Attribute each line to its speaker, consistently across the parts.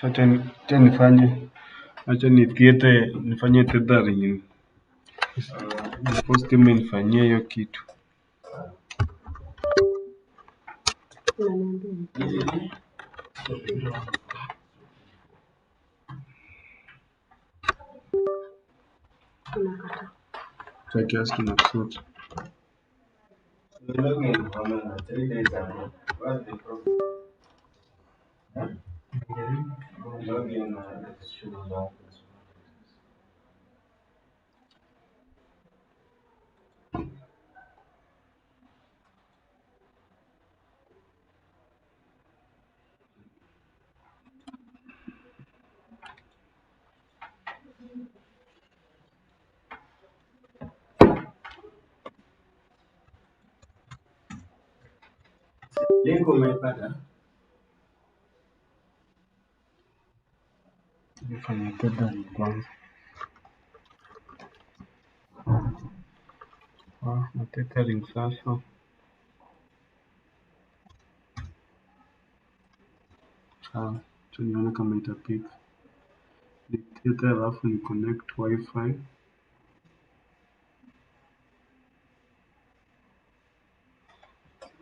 Speaker 1: Acha nifanye, acha nifanye tethering. Post imenifanyia hiyo kitu. Cha kiasi tunasota. Link umepata? Nifanye tethering kwanza. Na tethering sasa. Sawa, tunaona kama itapika. Dictator alafu ni connect wifi.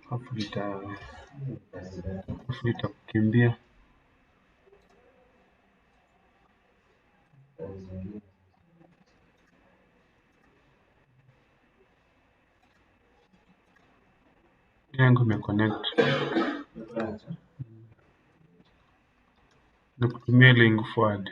Speaker 1: Alafu itakukimbia. Yangu imeconnect. Nakutumia link forward.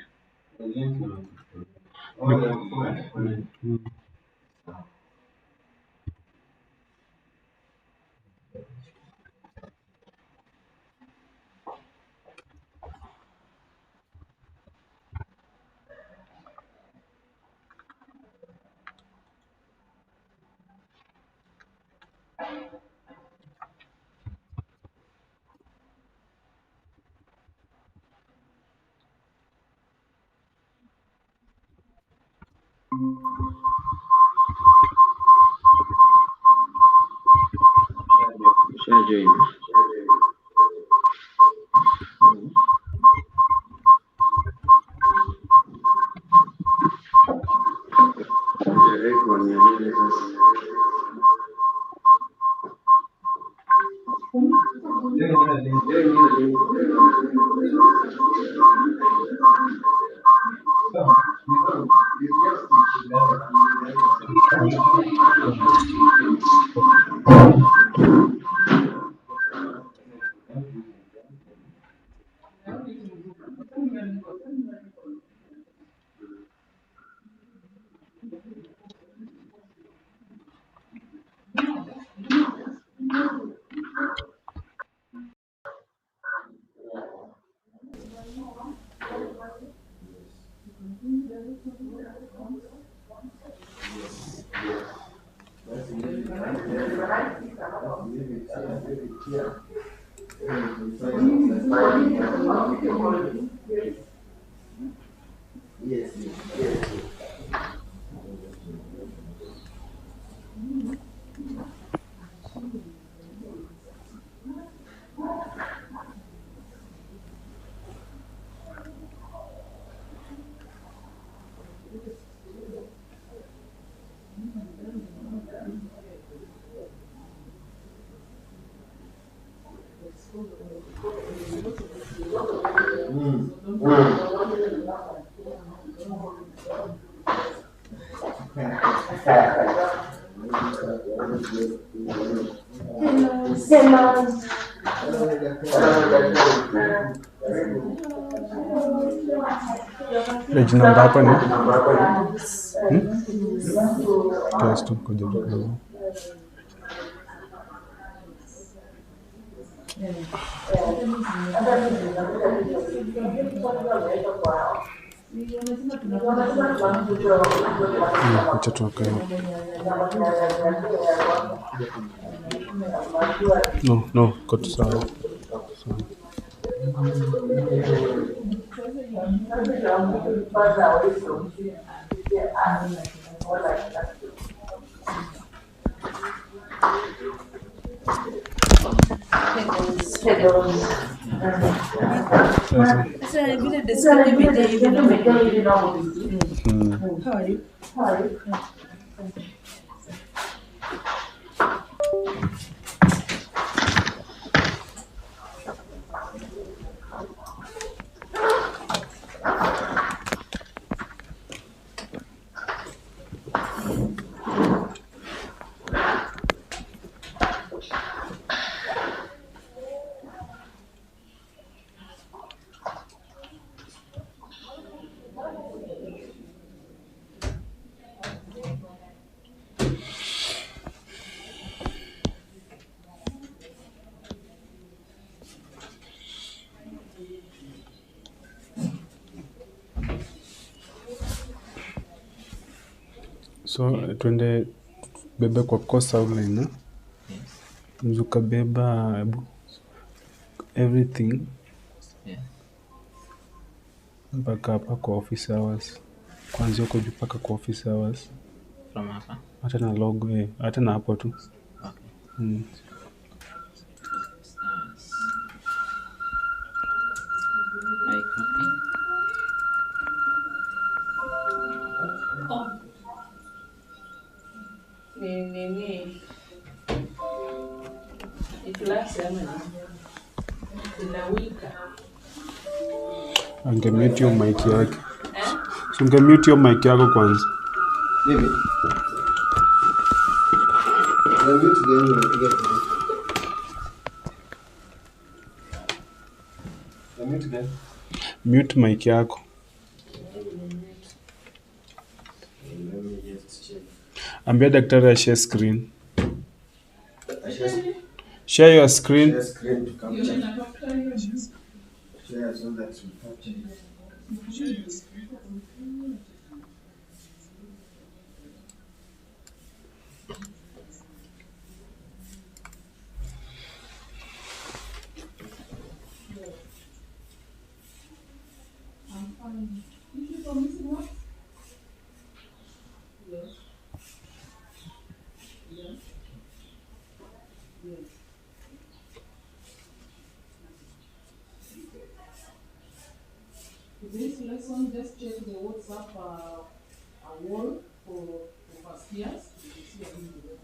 Speaker 1: Join. Page number hapa ni test kuja kidogo. Acha tuweke. No, got sawa. Sasa.
Speaker 2: Sasa vile deski yake imejaa hivi na How are you?
Speaker 1: So twende bebe kwa kosa outline. Mzuka beba everything.
Speaker 3: Yeah.
Speaker 1: Mpaka hapa kwa office hours. Kuanzia huko juu mpaka kwa office hours.
Speaker 3: From hapa.
Speaker 1: Hata na logo hata na hapo tu.
Speaker 3: Okay. I copy.
Speaker 2: Nini? Iklasi ama nini? Inawika.
Speaker 1: Angemute hiyo mic yake. So ungemute hiyo mic yako kwanza.
Speaker 4: Mimi. Ungemute gani unapiga kwa? Ungemute gani?
Speaker 1: Mute mic yako. Ambia daktari ashare screen. Share your screen.
Speaker 4: Share screen to capture. Share so that we capture.
Speaker 2: This lesson, just check the WhatsApp wall for first years. You can see a video there.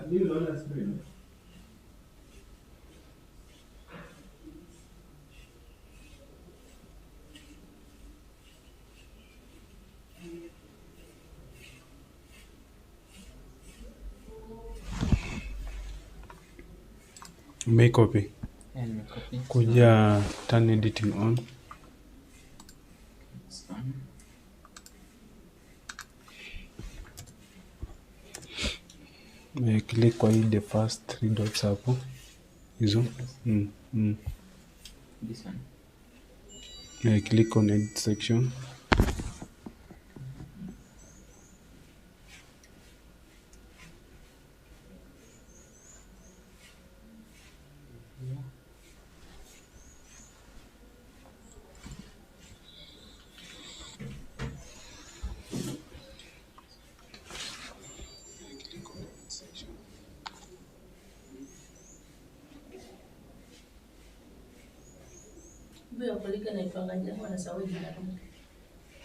Speaker 4: Do you know that screen?
Speaker 1: Make copy.
Speaker 3: And copy.
Speaker 1: Kuja turn editing on.
Speaker 3: It's on.
Speaker 1: Click kwa hii the first 3 dots hapo. Hizo.
Speaker 3: This one.
Speaker 1: Click on edit section.
Speaker 2: Mbona kulika na ipanganya wana sawa jina lake.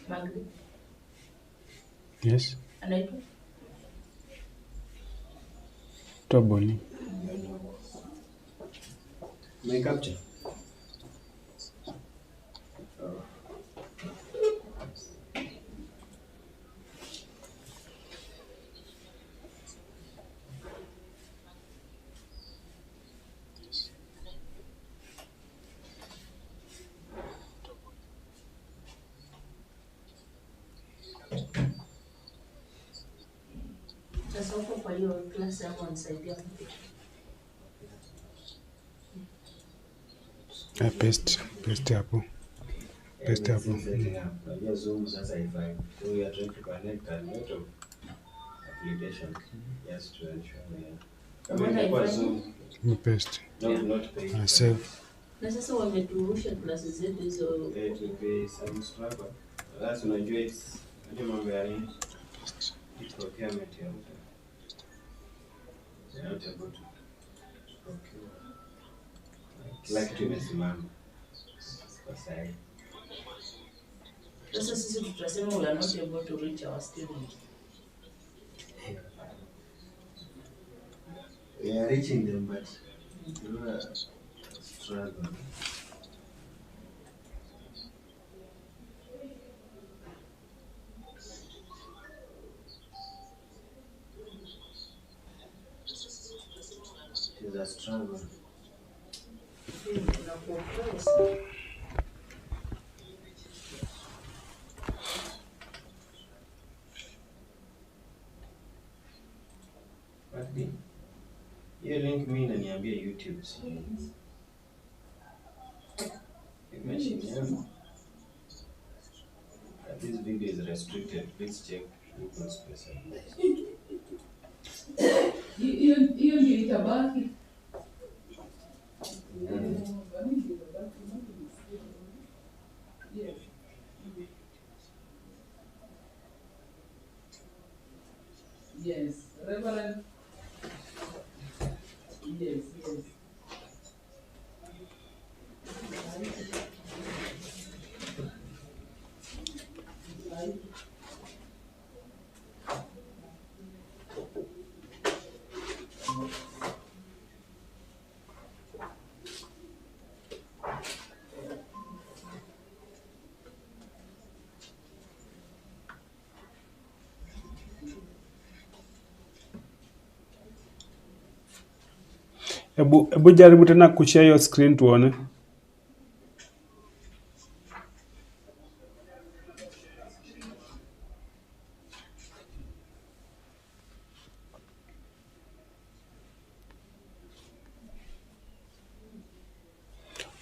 Speaker 2: Magri.
Speaker 1: Yes.
Speaker 2: Anaitwa
Speaker 1: Toboni.
Speaker 4: My capture.
Speaker 2: sasa huko kwa hiyo klasi hapo nisaidia kupika.
Speaker 1: Paste hapo. Paste hapo.
Speaker 4: Unajua Zoom sasa haifai. So we are trying to connect a lot of applications just to ensure kama inakuwa Zoom.
Speaker 1: Paste.
Speaker 4: Not paste.
Speaker 1: Save.
Speaker 2: Na sasa wameturusha klasi zetu hizo.
Speaker 4: To be some struggle. That's unajua it's unajua mambo ya nini? Procurement ya mtu. Not able to procure. Kila kitu imesimama. Kwa sasa.
Speaker 2: Sasa sisi tutasema we are not able to reach our students.
Speaker 4: We are reaching them, but you are struggling. It is a struggle. Hiyo link mimi inaniambia YouTube si. Imagine yangu. This video is restricted. Please check Google Space.
Speaker 2: Hiyo ndio itabaki. Yes. Yes, Reverend. Yes.
Speaker 1: Hebu jaribu tena kushare your screen tuone.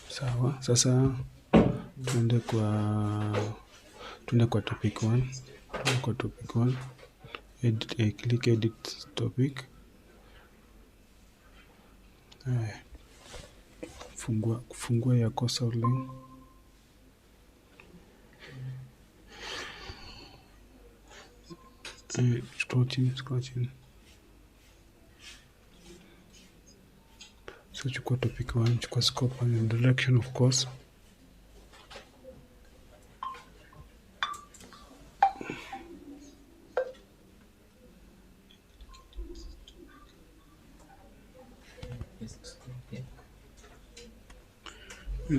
Speaker 1: Sawa, sasa tuende kwa topic 1. Kwa topic 1. Click edit topic. Fungua ya kosa online. Scratching. So chukua topic 1, chukua scope and introduction of course.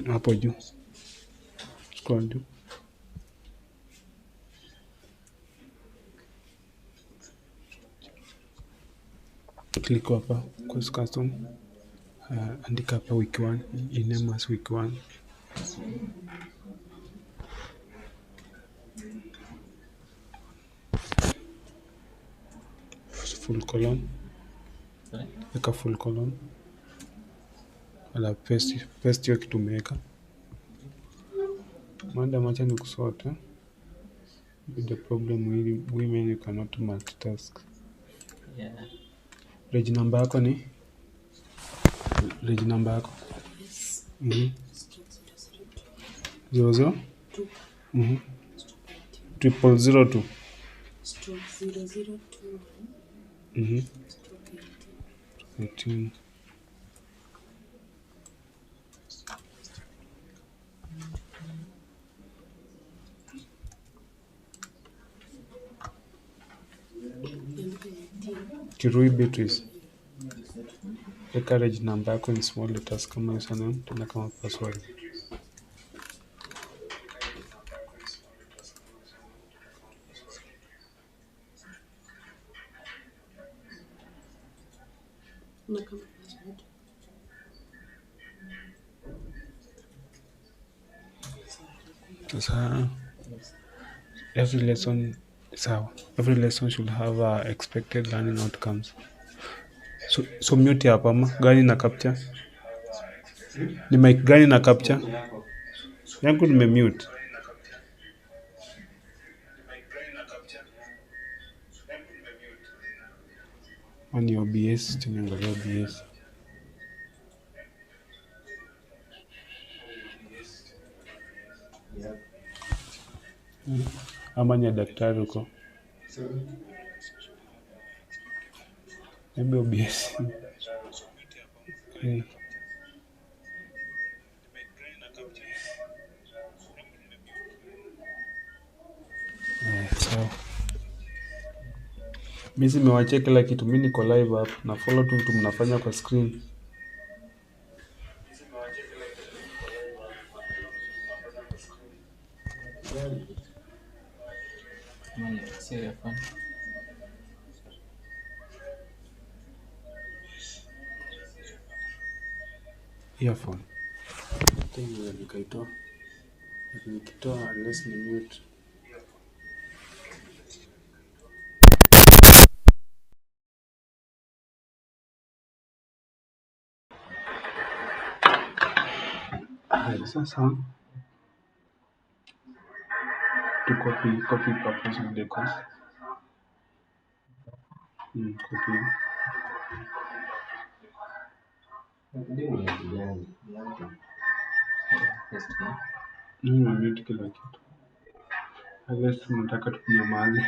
Speaker 1: Hapo juu. Scroll juu. Click hapa course custom. Andika hapa week 1, iname as week 1. Full column. Weka full column. Ala paste hiyo kitu umeweka. Madam, acha nikusort. The problem with women, you cannot multitask.
Speaker 3: Yeah.
Speaker 1: Reg number yako ni? Reg number yako? 00? 0002. 18. Kirui Beatrice. Weka reg namba yako in small letters kama username tena kama password.
Speaker 2: Na kama password.
Speaker 1: Sasa every lesson should have expected learning outcomes. So mute hapa ama gani na capture? Ni mic gani na capture? Yangu nimemute. Ni OBS, tumeangalia OBS. Ama ni ya daktari huko. Maybe OBS. Sawa. Mimi nimewachia kila kitu, mimi niko live hapa na follow tu vitu mnafanya kwa screen. Earphone. Tengo nikaitoa. Nikitoa unless ni mute. Sasa to copy purpose of the course. Copy. Mute kila kitu. Unless unataka tunyamaze.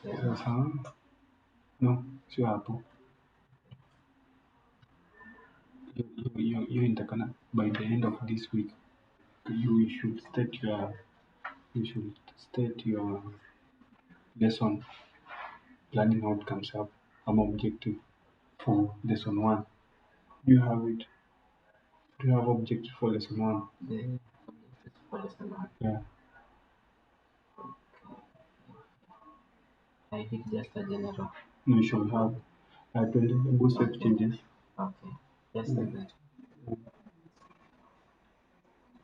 Speaker 1: Sasa no, sio hapo. Hiyo inatakana by the end of this week you should state your lesson planning outcomes up. Objective for lesson 1. Do you have it? Do you have objective for lesson 1?
Speaker 3: The objective for lesson 1.
Speaker 1: Yeah.
Speaker 3: I did just a general.
Speaker 1: No, you should have 20 boost changes.
Speaker 3: Okay. Just like that.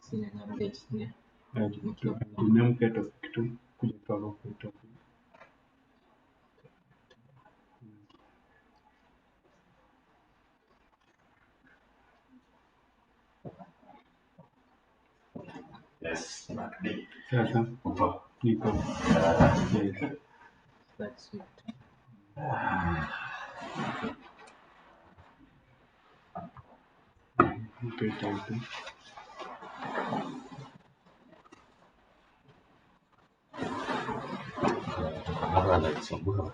Speaker 3: Sina na updates ne.
Speaker 1: Tumia mpya topic tu kuja kwa topic.
Speaker 4: Yes.
Speaker 1: Sasa niko. Yes.
Speaker 3: That's it.
Speaker 1: Okay, thank you.
Speaker 4: Anajisumbua.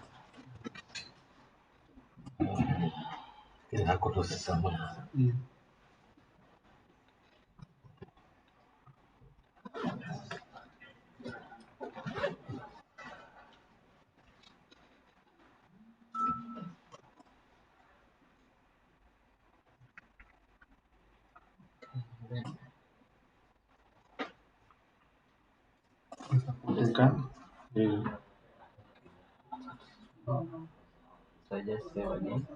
Speaker 4: Inako tu sasa mbona.
Speaker 1: Kutoka.
Speaker 3: So I just save again.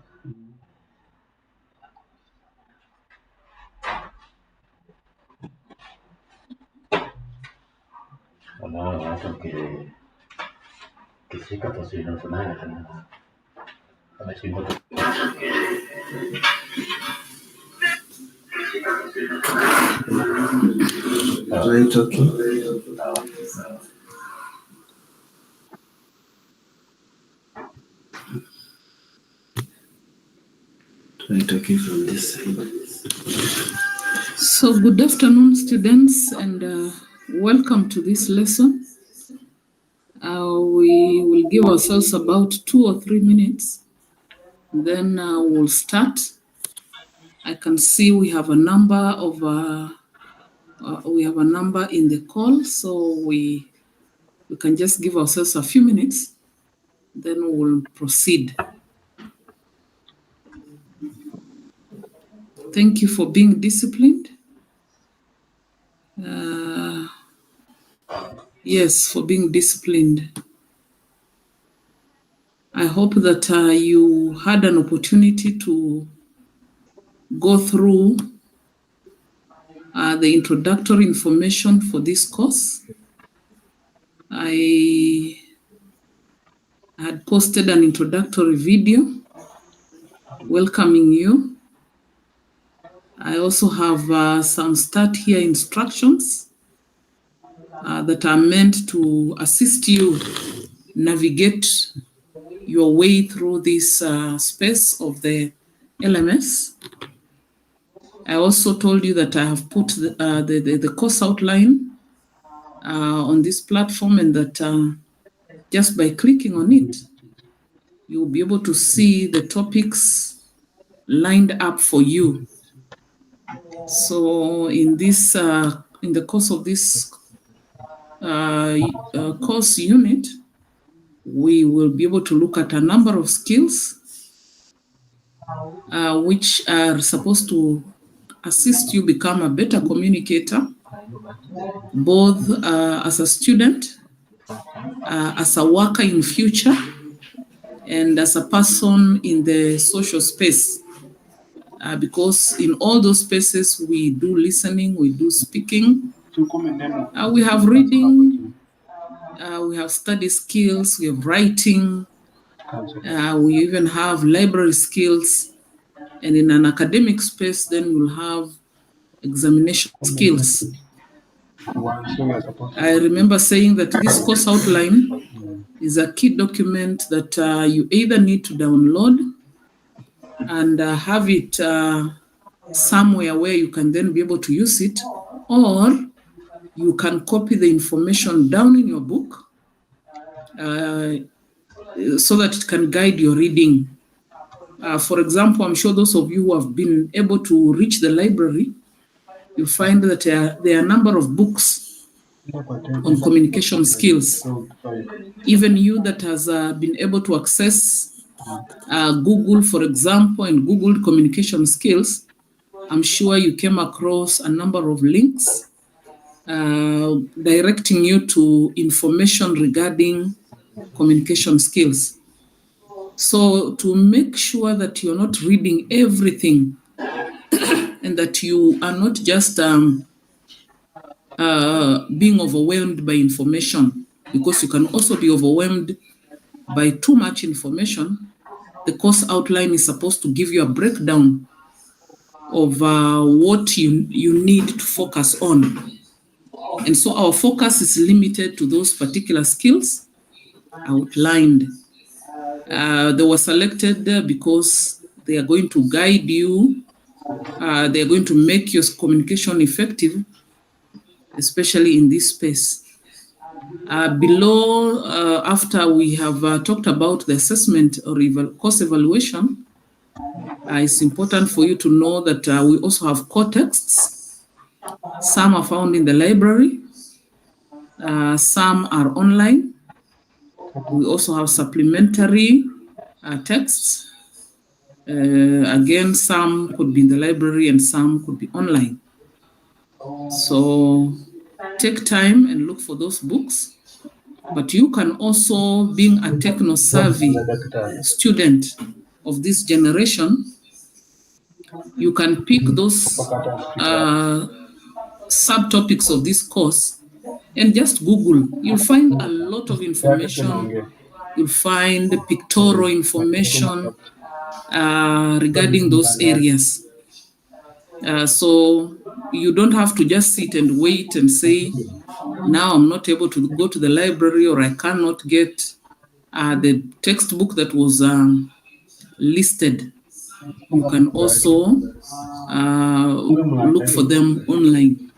Speaker 4: Wala hata kifika taswira tunayo kana anashindwa Try talking. Try talking from this side.
Speaker 2: So, good afternoon, students, and welcome to this lesson. We will give ourselves about 2 or 3 minutes, then we'll start. I can see we have a number in the call, so we can just give ourselves a few minutes, then we'll proceed. Thank you for being disciplined. Yes, for being disciplined. I hope that you had an opportunity to go through the introductory information for this course. I had posted an introductory video welcoming you. I also have some start here instructions that are meant to assist you navigate your way through this space of the LMS. I also told you that I have put the course outline on this platform, and that just by clicking on it, you'll be able to see the topics lined up for you. So in the course of this course unit, we will be able to look at a number of skills which are supposed to assist you become a better communicator, both as a student, as a worker in future, and as a person in the social space. Because in all those spaces, we do listening, we do speaking, we have reading, we have study skills, we have writing, we even have library skills, and in an academic space, then we'll have examination skills. I remember saying that this course outline is a key document that you either need to download and have it somewhere where you can then be able to use it, or you can copy the information down in your book so that it can guide your reading. For example, I'm sure those of you who have been able to reach the library, you'll find that there are a number of books on communication skills. Even you that has been able to access Google, for example, and Google communication skills, I'm sure you came across a number of links directing you to information regarding communication skills. So to make sure that you're not reading everything and that you are not just being overwhelmed by information, because you can also be overwhelmed by too much information, the course outline is supposed to give you a breakdown of what you need to focus on. And so our focus is limited to those particular skills outlined. They were selected because they are going to guide you. They are going to make your communication effective, especially in this space. Below, after we have talked about the assessment or course evaluation, it's important for you to know that we also have core texts. Some are found in the library. Some are online. We also have supplementary texts. Again, some could be in the library and some could be online. So take time and look for those books. But you can also, being a techno-savvy student of this generation, you can pick those subtopics of this course and just Google. You'll find a lot of information. You'll find pictorial information. regarding those areas. So you don't have to just sit and wait and say, now I'm not able to go to the library, or I cannot get the textbook that was listed. You can also look for them online.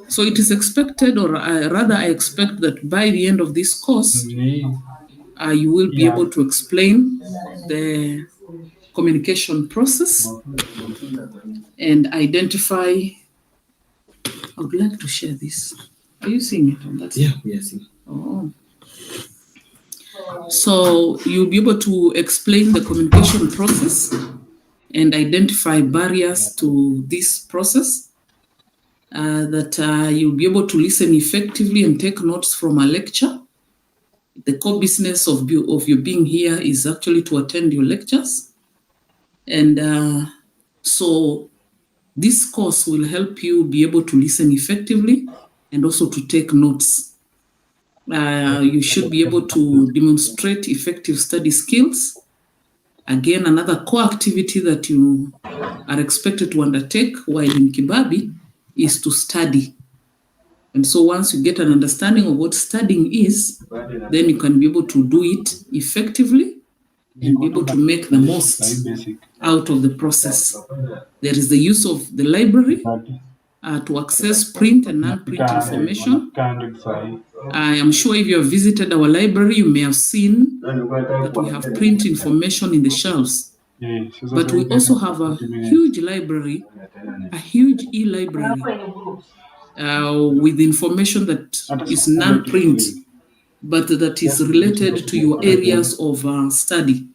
Speaker 2: So it is expected, or rather I expect that by the end of this course, you will be able to explain the communication process and identify. I would like to share this. Are you seeing it on that side?
Speaker 4: Yeah, we are seeing.
Speaker 2: Oh. So you'll be able to explain the communication process and identify barriers to this process, that you'll be able to listen effectively and take notes from a lecture. The core business of your being here is actually to attend your lectures. And so this course will help you be able to listen effectively and also to take notes. You should be able to demonstrate effective study skills. Again, another core activity that you are expected to undertake while in Kibabii is to study. And so once you get an understanding of what studying is, then you can be able to do it effectively and be able to make the most out of the process. There is the use of the library to access print and non-print information. I am sure if you have visited our library, you may have seen that we have print information in the shelves. But we also have a huge library, a huge e-library with information that is non-print, but that is related to your areas of study.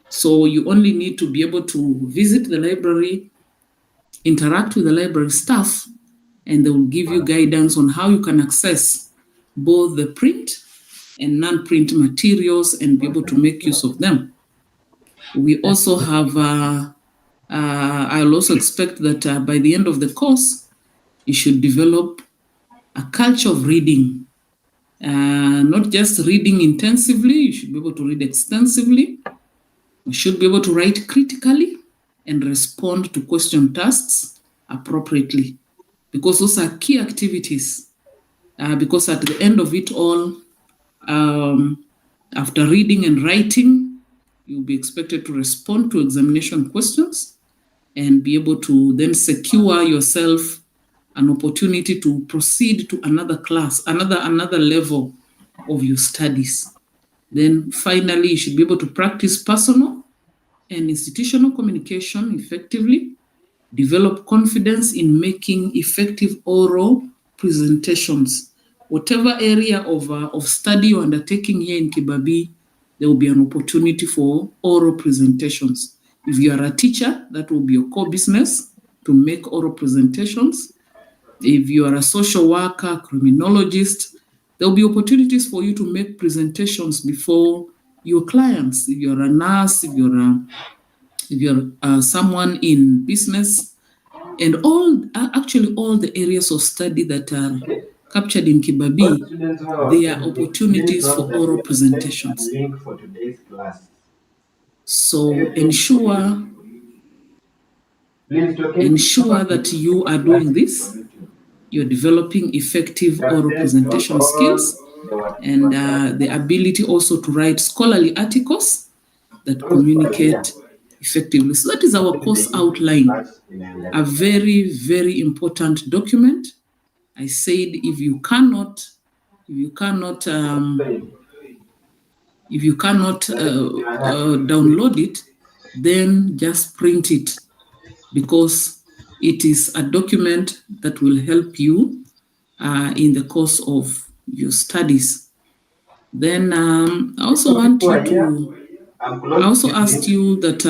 Speaker 2: So you only need to be able to visit the library, interact with the library staff, and they will give you guidance on how you can access both the print and non-print materials and be able to make use of them. We also have, I'll also expect that by the end of the course, you should develop a culture of reading. Not just reading intensively, you should be able to read extensively. You should be able to write critically and respond to question tasks appropriately, because those are key activities. Because at the end of it all, after reading and writing, you'll be expected to respond to examination questions and be able to then secure yourself an opportunity to proceed to another class, another level of your studies. Then finally, you should be able to practice personal and institutional communication effectively, develop confidence in making effective oral presentations. Whatever area of study you're undertaking here in Kibabii, there will be an opportunity for oral presentations. If you are a teacher, that will be your core business, to make oral presentations. If you are a social worker, criminologist, there will be opportunities for you to make presentations before your clients. If you're a nurse, if you're someone in business, and all the areas of study that are captured in Kibabii, there are opportunities for oral presentations. So ensure that you are doing this. You're developing effective oral presentation skills and the ability also to write scholarly articles that communicate effectively. So that is our course outline, a very, very important document. I said if you cannot download it, then just print it, because it is a document that will help you in the course of your studies. Then I also asked you that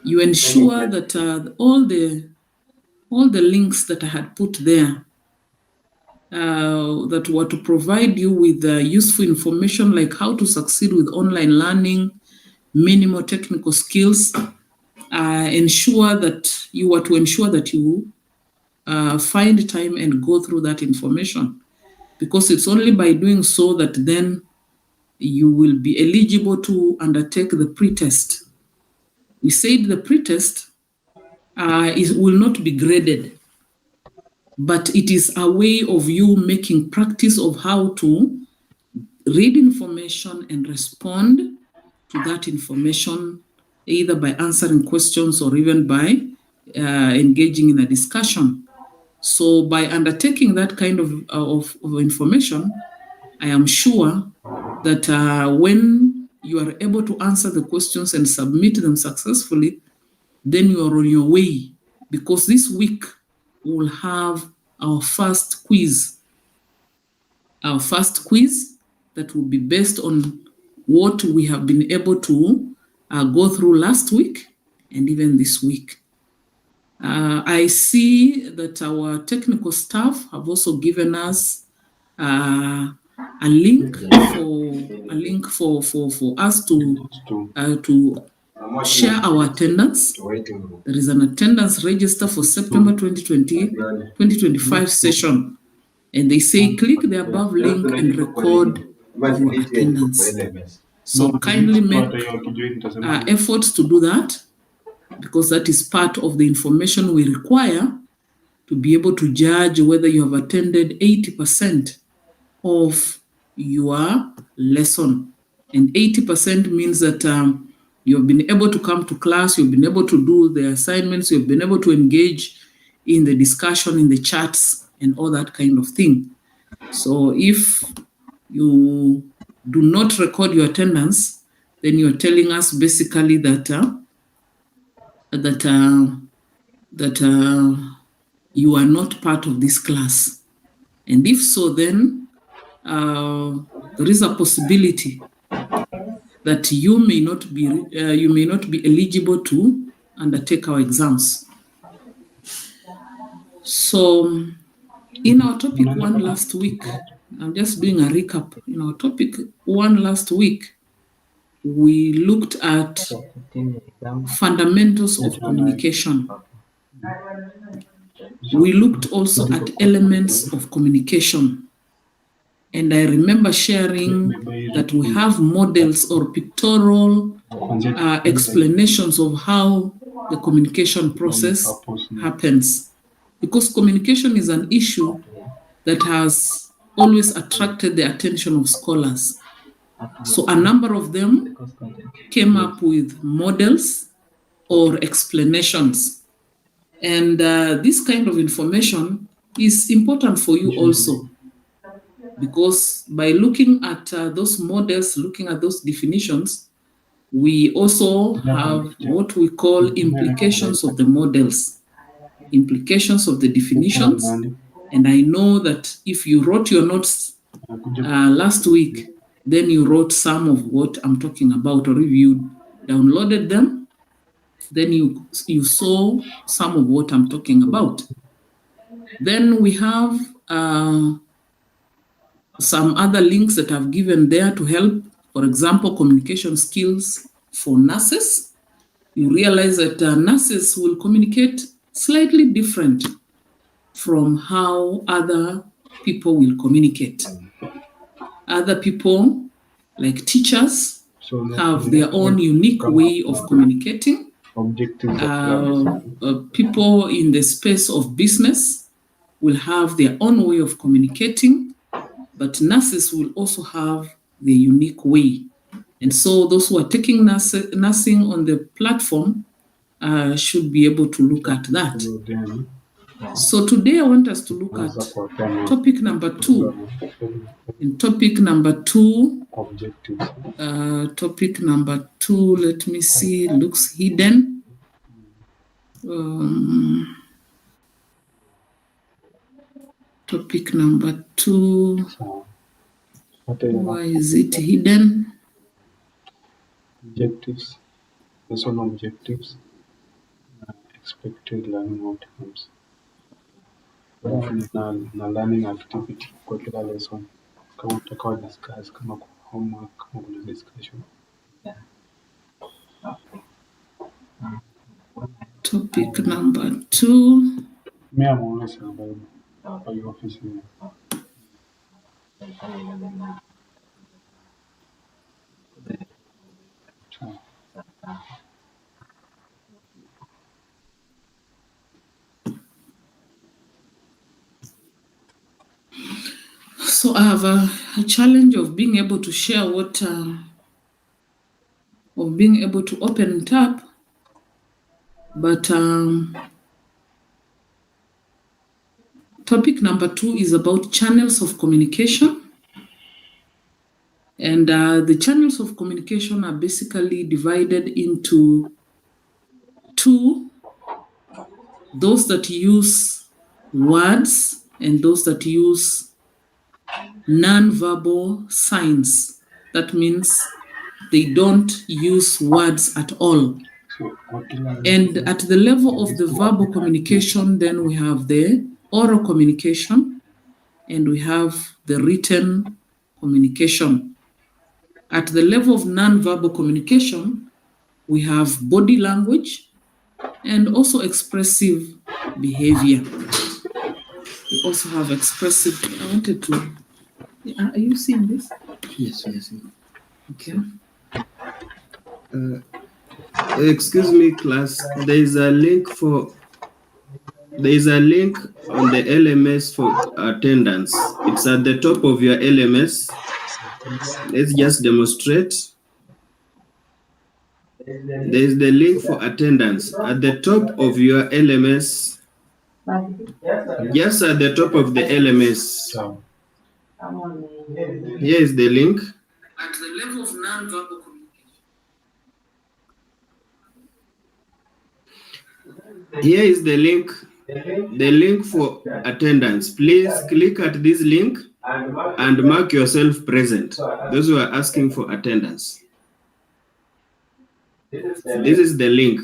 Speaker 2: you ensure that all the links that I had put there that were to provide you with useful information like how to succeed with online learning, minimal technical skills, ensure that you find time and go through that information, because it's only by doing so that then you will be eligible to undertake the pre-test. We said the pretest will not be graded, but it is a way of you making practice of how to read information and respond to that information, either by answering questions or even by engaging in a discussion. So by undertaking that kind of information, I am sure that when you are able to answer the questions and submit them successfully, then you are on your way. Because this week we'll have our first quiz that will be based on what we have been able to go through last week and even this week. I see that our technical staff have also given us a link for us to share our attendance. There is an attendance register for September 2025 session. And they say click the above link and record your attendance. So kindly make efforts to do that, because that is part of the information we require to be able to judge whether you have attended 80% of your lesson. And 80% means that you've been able to come to class, you've been able to do the assignments, you've been able to engage in the discussion, in the chats, and all that kind of thing. So if you do not record your attendance, then you're telling us basically that you are not part of this class. And if so, then there is a possibility that you may not be eligible to undertake our exams. So in our topic one last week, I'm just doing a recap. In our topic one last week, we looked at fundamentals of communication. We looked also at elements of communication. And I remember sharing that we have models or pictorial explanations of how the communication process happens. Because communication is an issue that has always attracted the attention of scholars. So a number of them came up with models or explanations. And this kind of information is important for you also, because by looking at those models, looking at those definitions, we also have what we call implications of the models, implications of the definitions. And I know that if you wrote your notes last week, then you wrote some of what I'm talking about, or if you downloaded them, then you saw some of what I'm talking about. Then we have some other links that I've given there to help. For example, communication skills for nurses. You realize that nurses will communicate slightly different from how other people will communicate. Other people, like teachers, have their own unique way of communicating. People in the space of business will have their own way of communicating, but nurses will also have their unique way. And so those who are taking nursing on the platform should be able to look at that. So today I want us to look at topic number 2. In topic number 2, let me see, looks hidden. Topic number 2, why is it hidden?
Speaker 1: Objectives, lesson objectives, expected learning outcomes. Na learning activity kwa kila lesson, kama utakawa discuss, kama kwa homework, kama kuna discussion.
Speaker 2: Topic number 2.
Speaker 1: Me, I'm always available for your office.
Speaker 2: So I have a challenge of being able to share of being able to open it up, but topic number 2 is about channels of communication. And the channels of communication are basically divided into 2: those that use words and those that use non-verbal signs. That means they don't use words at all. And at the level of the verbal communication, then we have the oral communication and we have the written communication. At the level of non-verbal communication, we have body language and also expressive behavior. We also have expressive. I wanted to. Are you seeing this?
Speaker 4: Yes, yes.
Speaker 2: Okay.
Speaker 4: Excuse me, class. There is a link on the LMS for attendance. It's at the top of your LMS. Let's just demonstrate. There is the link for attendance at the top of your LMS. Just at the top of the LMS. Here is the link.
Speaker 2: At the level of non-verbal communication.
Speaker 4: Here is the link for attendance. Please click at this link and mark yourself present. Those who are asking for attendance. This is the link.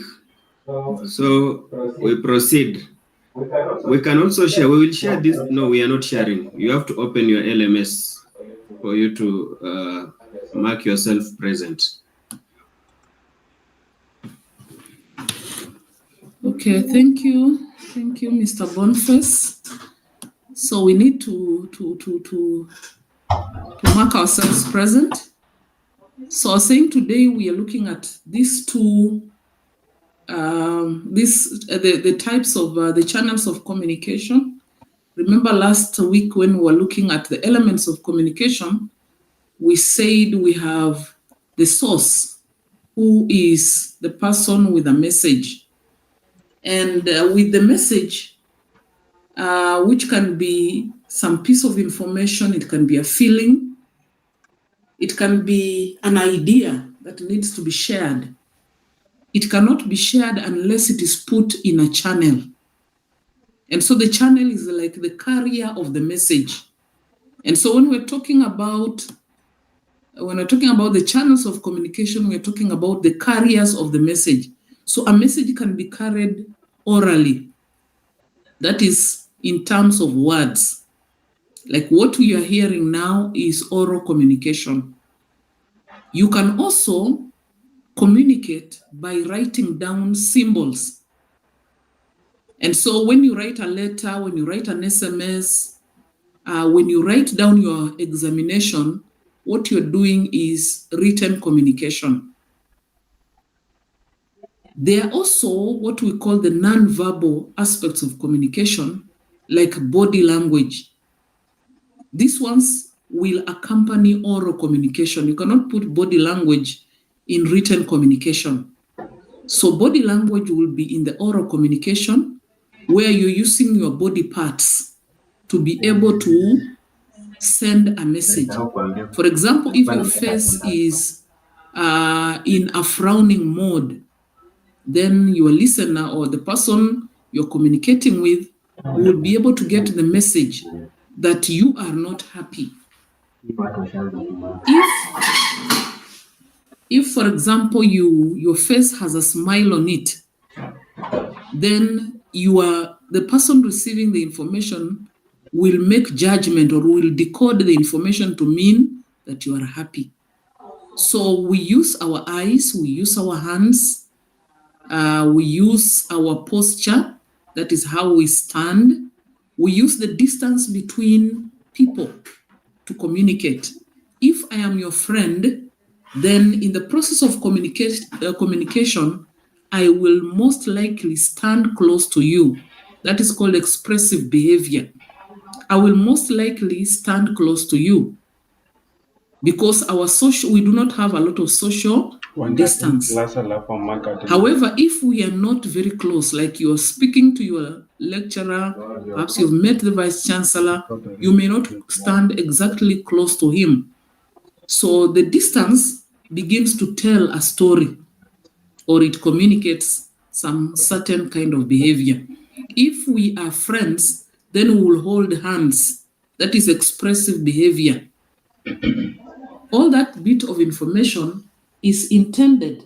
Speaker 4: So we proceed. We can also share. We will share this. No, we are not sharing. You have to open your LMS for you to mark yourself present.
Speaker 2: Okay, thank you. Thank you, Mr. Boniface. So we need to mark ourselves present. So I was saying today we are looking at these two, the types of the channels of communication. Remember last week when we were looking at the elements of communication, we said we have the source, who is the person with a message. And with the message, which can be some piece of information, it can be a feeling, it can be an idea that needs to be shared. It cannot be shared unless it is put in a channel. And so the channel is like the carrier of the message. And so when we're talking about the channels of communication, we're talking about the carriers of the message. So a message can be carried orally. That is in terms of words. Like what we are hearing now is oral communication. You can also communicate by writing down symbols. And so when you write a letter, when you write an SMS, when you write down your examination, what you're doing is written communication. There are also what we call the non-verbal aspects of communication, like body language. These ones will accompany oral communication. You cannot put body language in written communication. So body language will be in the oral communication, where you're using your body parts to be able to send a message. For example, if your face is in a frowning mode, then your listener or the person you're communicating with will be able to get the message that you are not happy. If for example, your face has a smile on it, then the person receiving the information will make judgment or will decode the information to mean that you are happy. So we use our eyes, we use our hands, we use our posture, that is how we stand. We use the distance between people to communicate. If I am your friend, then in the process of communication, I will most likely stand close to you. That is called expressive behavior. I will most likely stand close to you because we do not have a lot of social distance. However, if we are not very close, like you're speaking to your lecturer, perhaps you've met the vice chancellor, you may not stand exactly close to him. So the distance begins to tell a story, or it communicates some certain kind of behavior. If we are friends, then we will hold hands. That is expressive behavior. All that bit of information is intended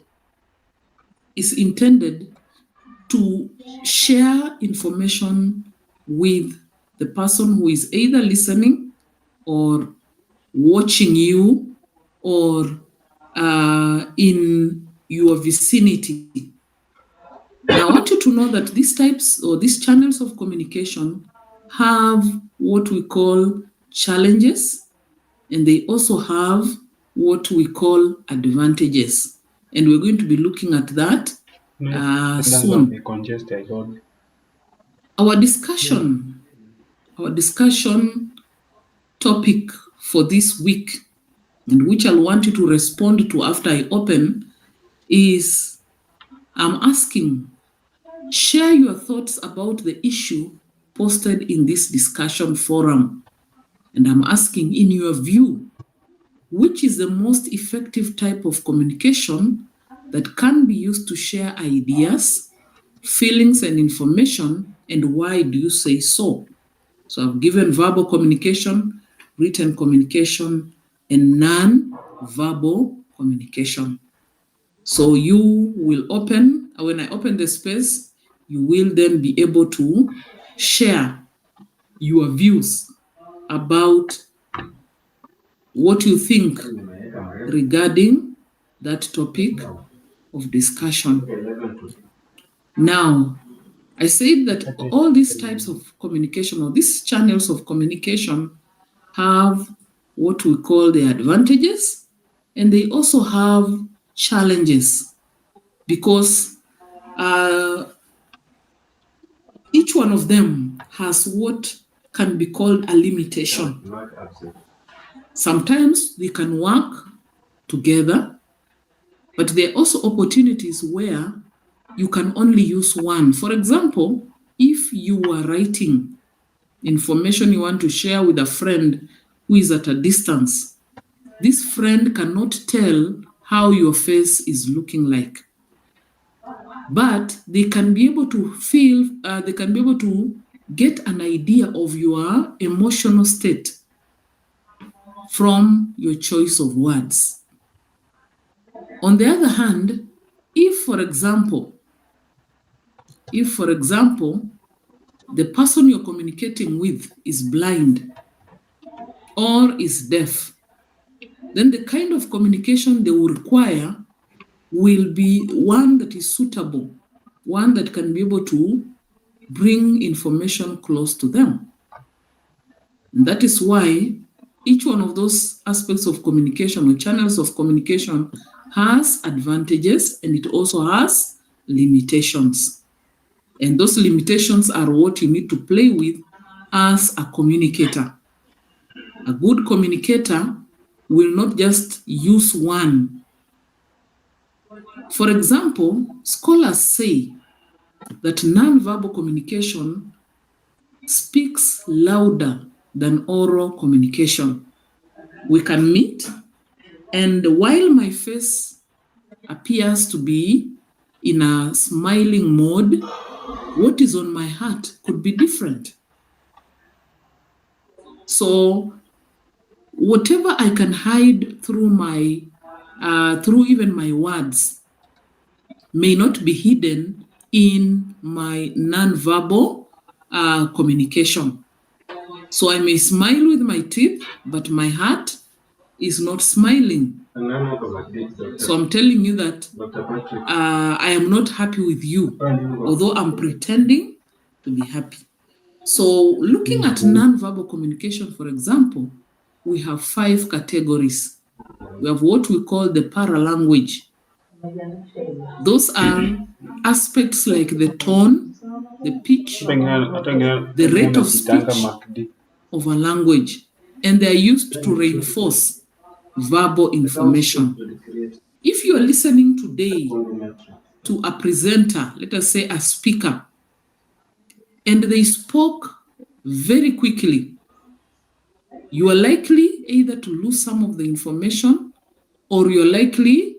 Speaker 2: to share information with the person who is either listening or watching you or in your vicinity. Now, I want you to know that these types or these channels of communication have what we call challenges, and they also have what we call advantages. And we're going to be looking at that soon. Our discussion topic for this week, and which I'll want you to respond to after I open, is I'm asking, share your thoughts about the issue posted in this discussion forum. And I'm asking, in your view, which is the most effective type of communication that can be used to share ideas, feelings, and information, and why do you say so? So I've given verbal communication, written communication, and non-verbal communication. So you will open, when I open the space, you will then be able to share your views about what you think regarding that topic of discussion. Now, I said that all these types of communication or these channels of communication have what we call the advantages, and they also have challenges because each one of them has what can be called a limitation. Sometimes they can work together, but there are also opportunities where you can only use one. For example, if you are writing information you want to share with a friend who is at a distance, this friend cannot tell how your face is looking like. But they can be able to they can be able to get an idea of your emotional state from your choice of words. On the other hand, if, for example, the person you're communicating with is blind or is deaf, then the kind of communication they will require will be one that is suitable, one that can be able to bring information close to them. And that is why each one of those aspects of communication or channels of communication has advantages, and it also has limitations. And those limitations are what you need to play with as a communicator. A good communicator will not just use one. For example, scholars say that non-verbal communication speaks louder than oral communication. We can meet, and while my face appears to be in a smiling mode, what is on my heart could be different. So whatever I can hide through through even my words may not be hidden in my non-verbal communication. So I may smile with my teeth, but my heart is not smiling. So I'm telling you that I am not happy with you, although I'm pretending to be happy. So looking at non-verbal communication, for example, we have 5 categories. We have what we call the paralanguage. Those are aspects like the tone, the pitch, the rate of speech, of a language, and they are used to reinforce verbal information. If you are listening today to a presenter, let us say a speaker, and they spoke very quickly, you are likely either to lose some of the information, or you're likely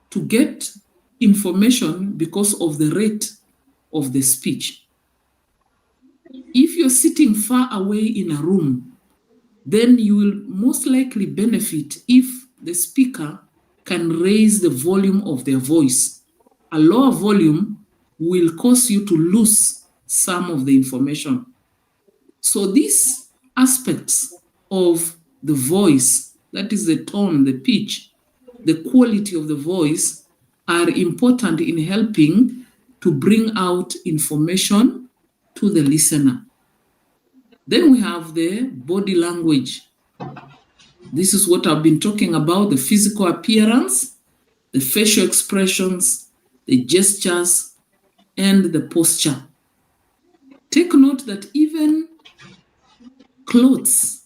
Speaker 2: to get information because of the rate of the speech. If you're sitting far away in a room, then you will most likely benefit if the speaker can raise the volume of their voice. A lower volume will cause you to lose some of the information. So these aspects of the voice, that is the tone, the pitch, the quality of the voice, are important in helping to bring out information to the listener. Then we have the body language. This is what I've been talking about, the physical appearance, the facial expressions, the gestures, and the posture. Take note that even clothes,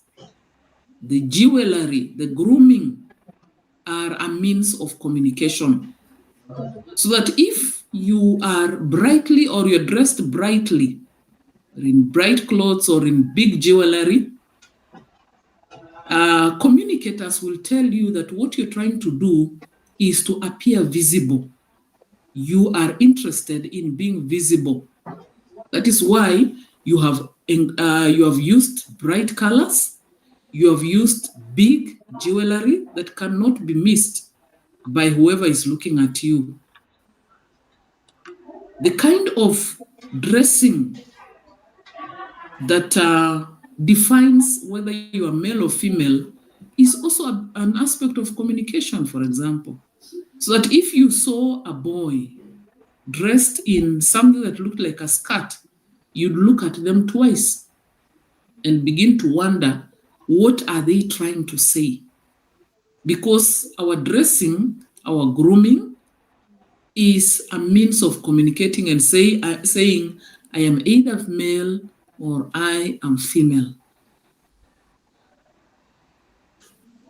Speaker 2: the jewelry, the grooming are a means of communication. So that if you are brightly or you're dressed brightly, in bright clothes or in big jewelry, communicators will tell you that what you're trying to do is to appear visible. You are interested in being visible. That is why you have used bright colors, you have used big jewelry that cannot be missed by whoever is looking at you. The kind of dressing that defines whether you are male or female is also an aspect of communication, for example. So that if you saw a boy dressed in something that looked like a skirt, you'd look at them twice and begin to wonder, what are they trying to say? Because our dressing, our grooming, is a means of communicating and saying, I am either male or I am female.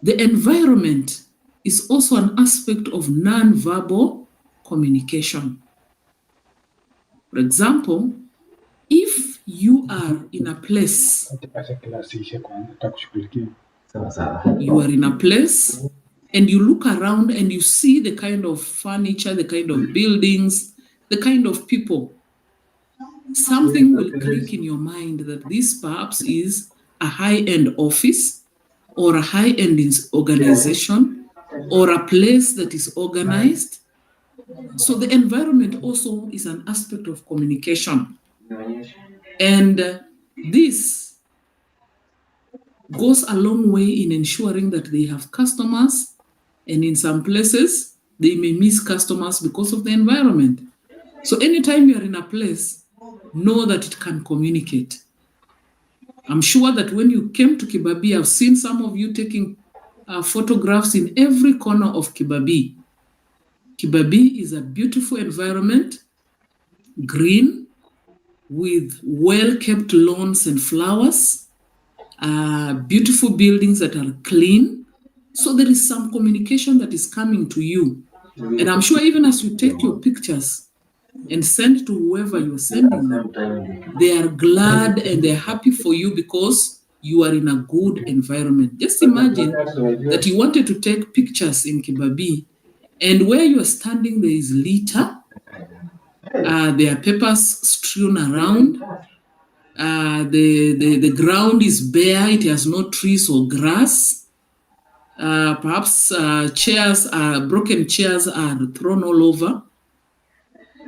Speaker 2: The environment is also an aspect of non-verbal communication. For example, if you are in a place, you are in a place and you look around and you see the kind of furniture, the kind of buildings, the kind of people, something will click in your mind that this perhaps is a high-end office or a high-end organization or a place that is organized. So the environment also is an aspect of communication. And this goes a long way in ensuring that they have customers, and in some places, they may miss customers because of the environment. So anytime you're in a place, know that it can communicate. I'm sure that when you came to Kibabii, I've seen some of you taking photographs in every corner of Kibabii. Kibabii is a beautiful environment, green, with well-kept lawns and flowers, beautiful buildings that are clean. So there is some communication that is coming to you. And I'm sure even as you take your pictures and send to whoever you're sending them, they are glad and they're happy for you because you are in a good environment. Just imagine that you wanted to take pictures in Kibabii, and where you are standing, there is litter, there are papers strewn around, the ground is bare, it has no trees or grass. Perhaps broken chairs are thrown all over.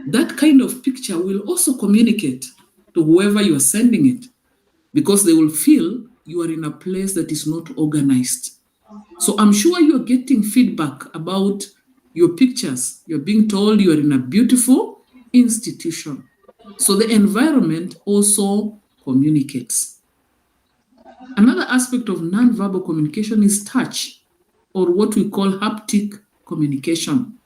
Speaker 2: That kind of picture will also communicate to whoever you are sending it, because they will feel you are in a place that is not organized. So I'm sure you are getting feedback about your pictures. You're being told you are in a beautiful institution. So the environment also communicates. Another aspect of nonverbal communication is touch, or what we call haptic communication.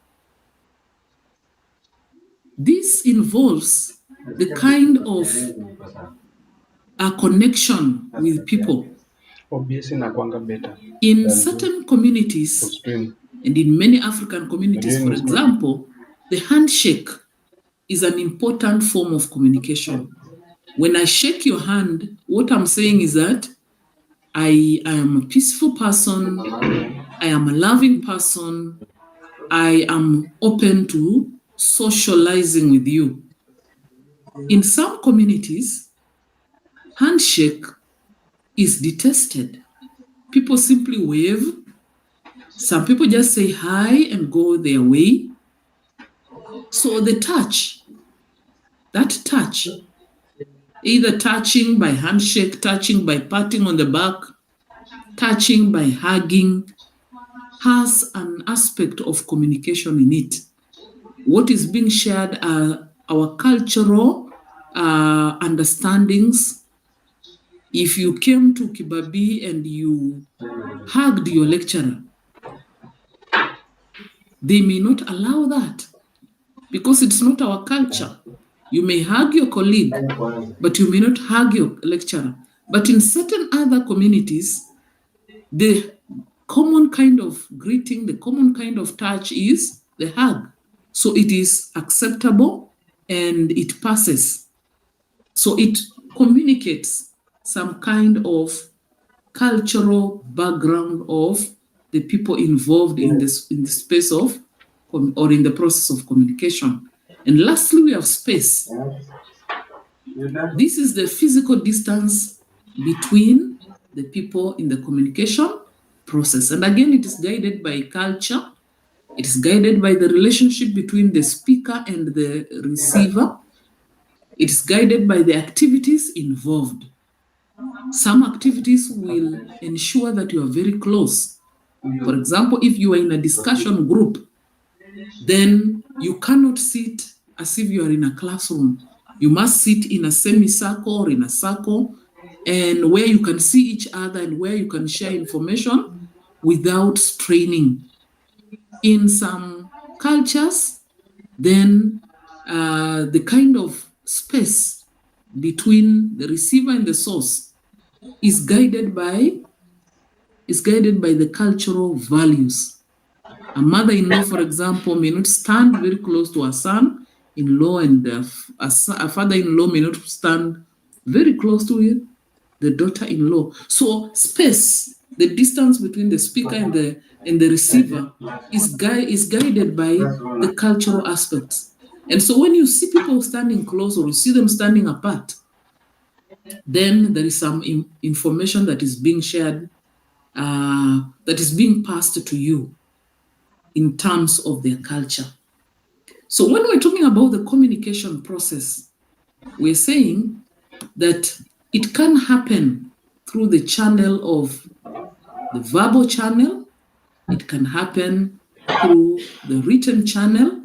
Speaker 2: This involves the kind of a connection with people.
Speaker 1: OBS inakuanga better
Speaker 2: In certain communities,
Speaker 1: stream.
Speaker 2: and in many African communities, for example, the handshake is an important form of communication. When I shake your hand, what I'm saying is that I am a peaceful person, I am a loving person, I am open to socializing with you. In some communities, handshake is detested. People simply wave. Some people just say hi and go their way. So the touch, that touch, either touching by handshake, touching by patting on the back, touching by hugging, has an aspect of communication in it. What is being shared are our cultural understandings. If you came to Kibabii and you hugged your lecturer, they may not allow that because it's not our culture. You may hug your colleague, but you may not hug your lecturer. But in certain other communities, the common kind of greeting, the common kind of touch is the hug. So it is acceptable and it passes. So it communicates some kind of cultural background of the people involved in the space of or in the process of communication. And lastly, we have space. This is the physical distance between the people in the communication process. And again, it is guided by culture. It is guided by the relationship between the speaker and the receiver. It is guided by the activities involved. Some activities will ensure that you are very close. For example, if you are in a discussion group, then you cannot sit as if you are in a classroom. You must sit in a semicircle or in a circle, and where you can see each other and where you can share information without straining. In some cultures, then the kind of space between the receiver and the source is guided by the cultural values. A mother-in-law, for example, may not stand very close to her son-in-law, and a father-in-law may not stand very close to the daughter-in-law. So space, the distance between the speaker and the receiver is guided by the cultural aspects. And so when you see people standing close or you see them standing apart, then there is some information that is being shared, that is being passed to you in terms of their culture. So when we're talking about the communication process, we're saying that it can happen through the channel of the verbal channel, it can happen through the written channel,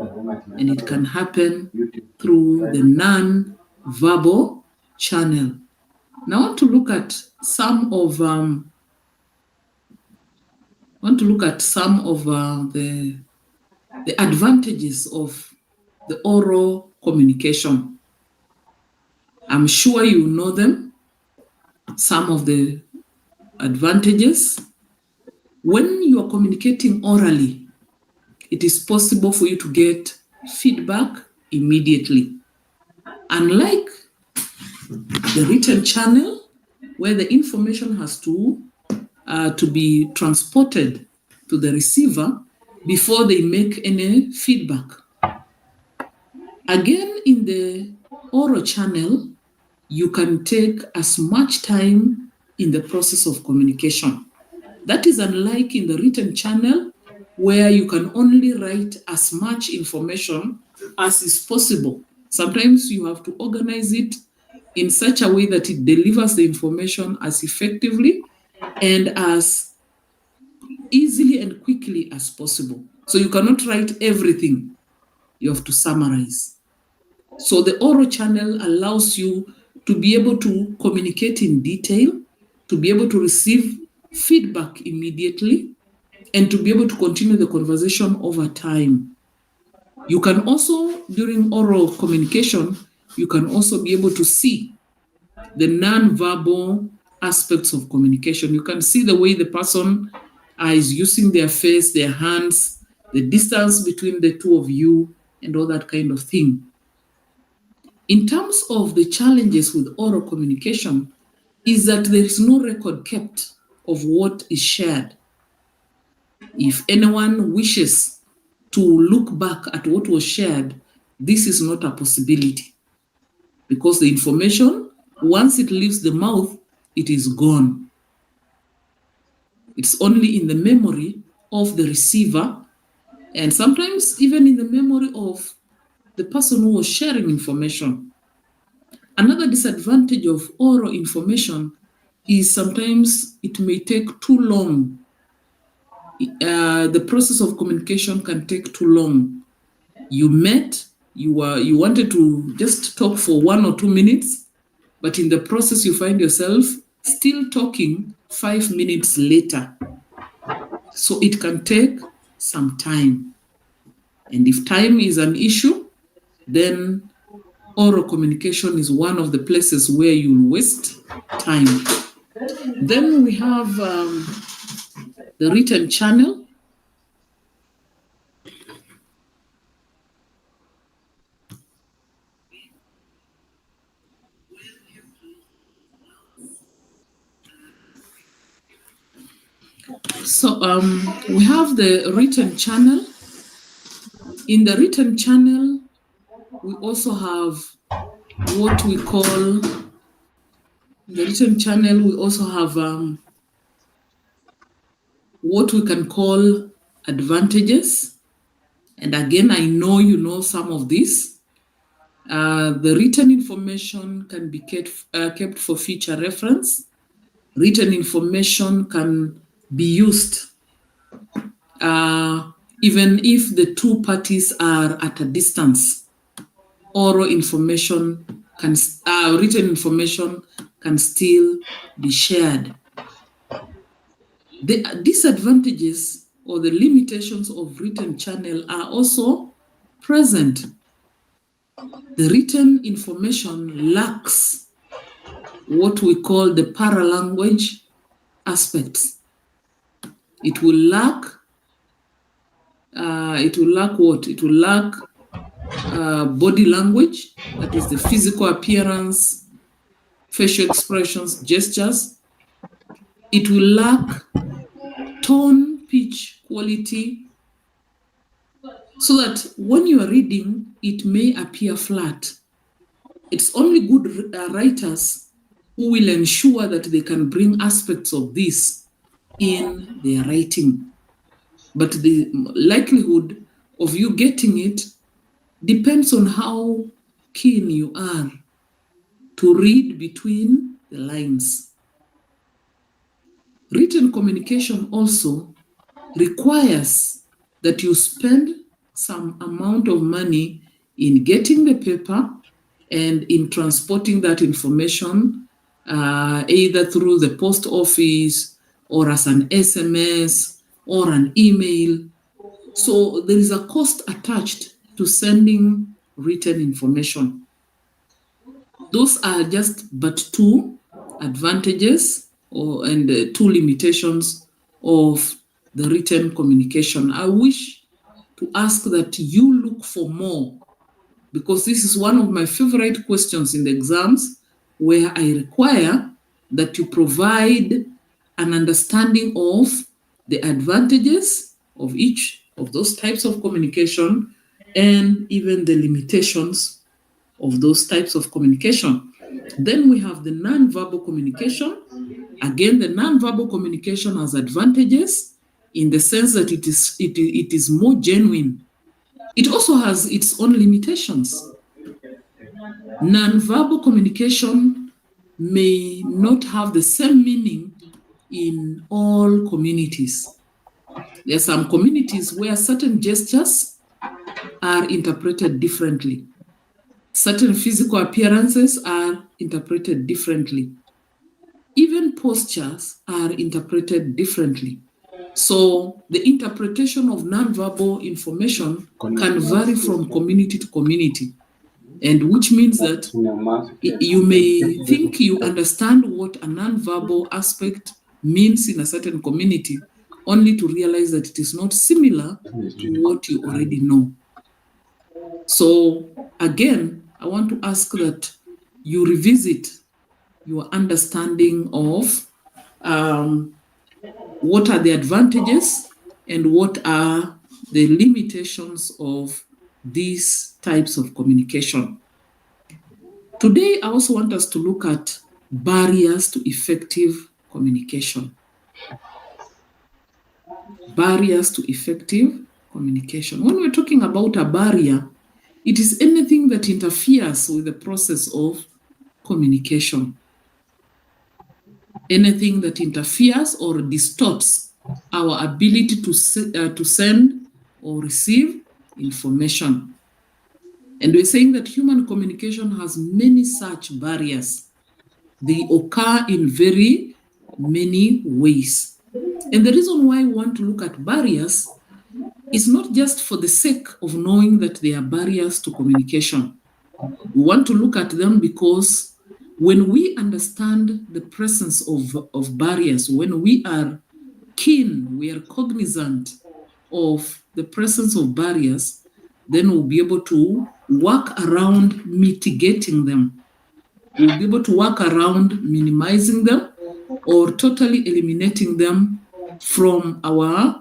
Speaker 2: and it can happen through the non-verbal channel. Now I want to look at some of the advantages of the oral communication. I'm sure you know them. Some of the advantages. When you are communicating orally, it is possible for you to get feedback immediately. Unlike the written channel, where the information has to be transported to the receiver before they make any feedback. Again, in the oral channel, you can take as much time in the process of communication. That is unlike in the written channel, where you can only write as much information as is possible. Sometimes you have to organize it in such a way that it delivers the information as effectively and as easily and quickly as possible. So you cannot write everything. You have to summarize. So the oral channel allows you to be able to communicate in detail, to be able to receive feedback immediately, and to be able to continue the conversation over time. You can also, during oral communication, you can also be able to see the non-verbal aspects of communication. You can see the way the person is using their face, their hands, the distance between the two of you, and all that kind of thing. In terms of the challenges with oral communication, is that there is no record kept of what is shared. If anyone wishes to look back at what was shared, this is not a possibility, because the information, once it leaves the mouth, it is gone. It's only in the memory of the receiver, and sometimes even in the memory of the person who was sharing information. Another disadvantage of oral information is sometimes it may take too long. The process of communication can take too long. You met, you wanted to just talk for 1 or 2 minutes, but in the process you find yourself still talking 5 minutes later. So it can take some time. And if time is an issue, then oral communication is one of the places where you'll waste time. Then we have the written channel. So we have the written channel. In the written channel, we also have what we call, what we can call advantages. And again, I know you know some of this. The written information can be kept for future reference. Written information can be used even if the two parties are at a distance. Oral information written information can still be shared. The disadvantages or the limitations of written channel are also present. The written information lacks what we call the paralanguage aspects. It will lack what? It will lack body language, that is the physical appearance, facial expressions, gestures. It will lack tone, pitch, quality, so that when you are reading, it may appear flat. It's only good writers who will ensure that they can bring aspects of this in their writing. But the likelihood of you getting it depends on how keen you are to read between the lines. Written communication also requires that you spend some amount of money in getting the paper and in transporting that information, either through the post office or as an SMS or an email. So there is a cost attached to sending written information. Those are just but two advantages and two limitations of the written communication. I wish to ask that you look for more, because this is one of my favorite questions in the exams, where I require that you provide an understanding of the advantages of each of those types of communication and even the limitations of those types of communication. Then we have the non-verbal communication. Again, the non-verbal communication has advantages in the sense that it is more genuine. It also has its own limitations. Non-verbal communication may not have the same meaning in all communities. There are some communities where certain gestures are interpreted differently. Certain physical appearances are interpreted differently. Even postures are interpreted differently. So the interpretation of nonverbal information can vary from community to community. and which means that you may think you understand what a nonverbal aspect means in a certain community, only to realize that it is not similar to what you already know. So again, I want to ask that you revisit your understanding of what are the advantages and what are the limitations of these types of communication. Today, I also want us to look at barriers to effective communication. Barriers to effective communication. When we're talking about a barrier, it is anything that interferes with the process of communication. Anything that interferes or distorts our ability to send or receive information. And we're saying that human communication has many such barriers. They occur in very many ways. And the reason why we want to look at barriers is not just for the sake of knowing that they are barriers to communication. We want to look at them because when we understand the presence of barriers, when we are keen, we are cognizant of the presence of barriers, then we'll be able to work around mitigating them. We'll be able to work around minimizing them or totally eliminating them from our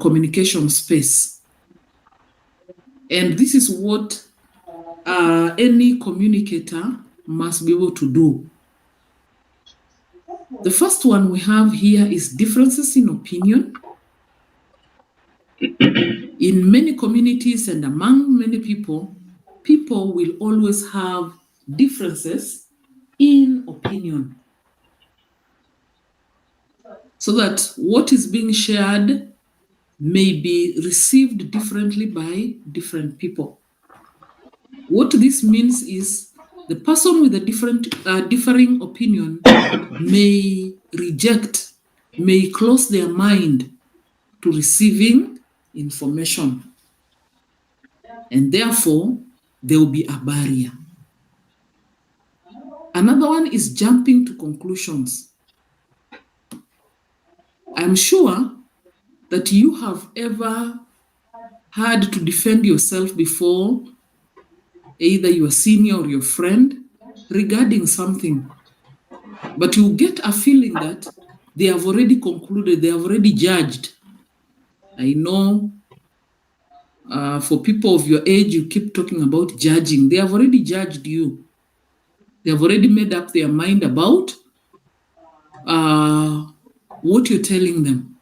Speaker 2: communication space. And this is what any communicator must be able to do. The first one we have here is differences in opinion. In many communities and among many people, people will always have differences in opinion. So that what is being shared may be received differently by different people. What this means is the person with a differing opinion may reject, may close their mind to receiving information. And therefore, there will be a barrier. Another one is jumping to conclusions. I'm sure that you have ever had to defend yourself before either your senior or your friend regarding something. But you get a feeling that they have already concluded, they have already judged. I know for people of your age, you keep talking about judging. They have already judged you. They have already made up their mind about what you're telling them.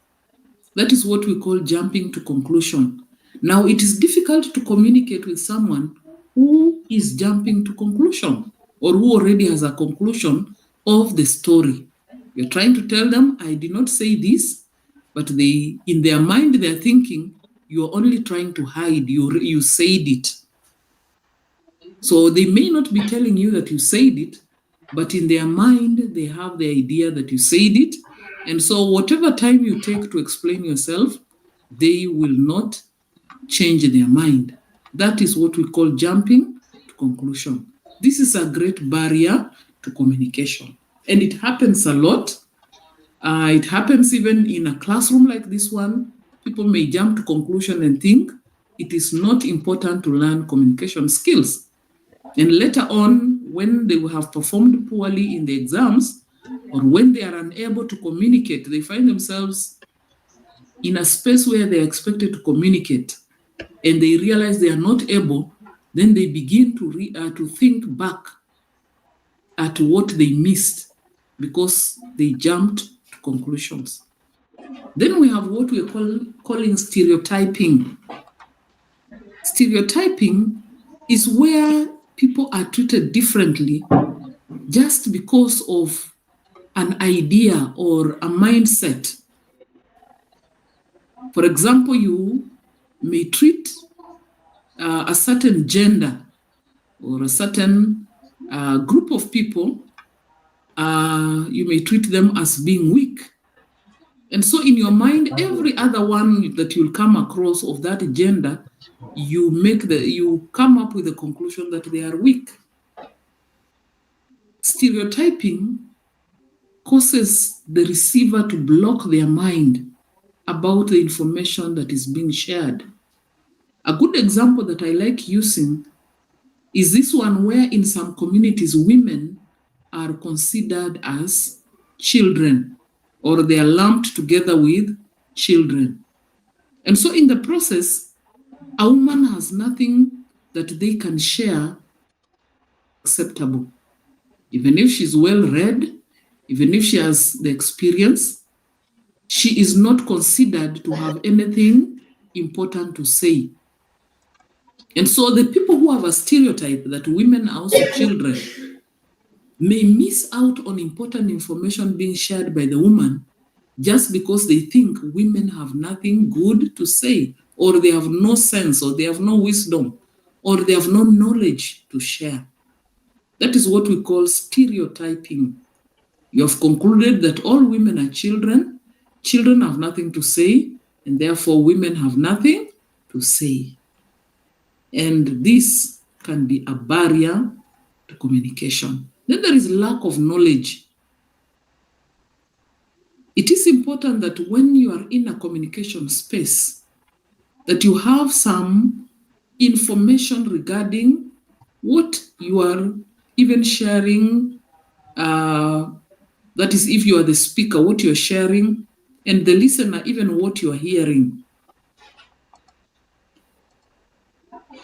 Speaker 2: That is what we call jumping to conclusion. Now, it is difficult to communicate with someone who is jumping to conclusion or who already has a conclusion of the story. You're trying to tell them, I did not say this, but in their mind, they're thinking, you're only trying to hide, you said it. So they may not be telling you that you said it, but in their mind, they have the idea that you said it. And so whatever time you take to explain yourself, they will not change their mind. That is what we call jumping to conclusion. This is a great barrier to communication. And it happens a lot. It happens even in a classroom like this one. People may jump to conclusion and think it is not important to learn communication skills. And later on, when they will have performed poorly in the exams, or when they are unable to communicate, they find themselves in a space where they are expected to communicate, and they realize they are not able, then they begin to think back at what they missed because they jumped to conclusions. Then we have what we are calling stereotyping. Stereotyping is where people are treated differently just because of an idea or a mindset. For example, you may treat a certain gender or a certain group of people, you may treat them as being weak. And so in your mind, every other one that you'll come across of that gender, you come up with the conclusion that they are weak. Stereotyping causes the receiver to block their mind about the information that is being shared. A good example that I like using is this one, where in some communities women are considered as children, or they are lumped together with children. And so in the process, a woman has nothing that they can share acceptable. Even if she's well read, even if she has the experience, she is not considered to have anything important to say. And so the people who have a stereotype that women are also children may miss out on important information being shared by the woman just because they think women have nothing good to say, or they have no sense, or they have no wisdom, or they have no knowledge to share. That is what we call stereotyping. You have concluded that all women are children, children have nothing to say, and therefore women have nothing to say. And this can be a barrier to communication. Then there is lack of knowledge. It is important that when you are in a communication space, that you have some information regarding what you are even sharing, that is, if you are the speaker, what you're sharing, and the listener, even what you're hearing.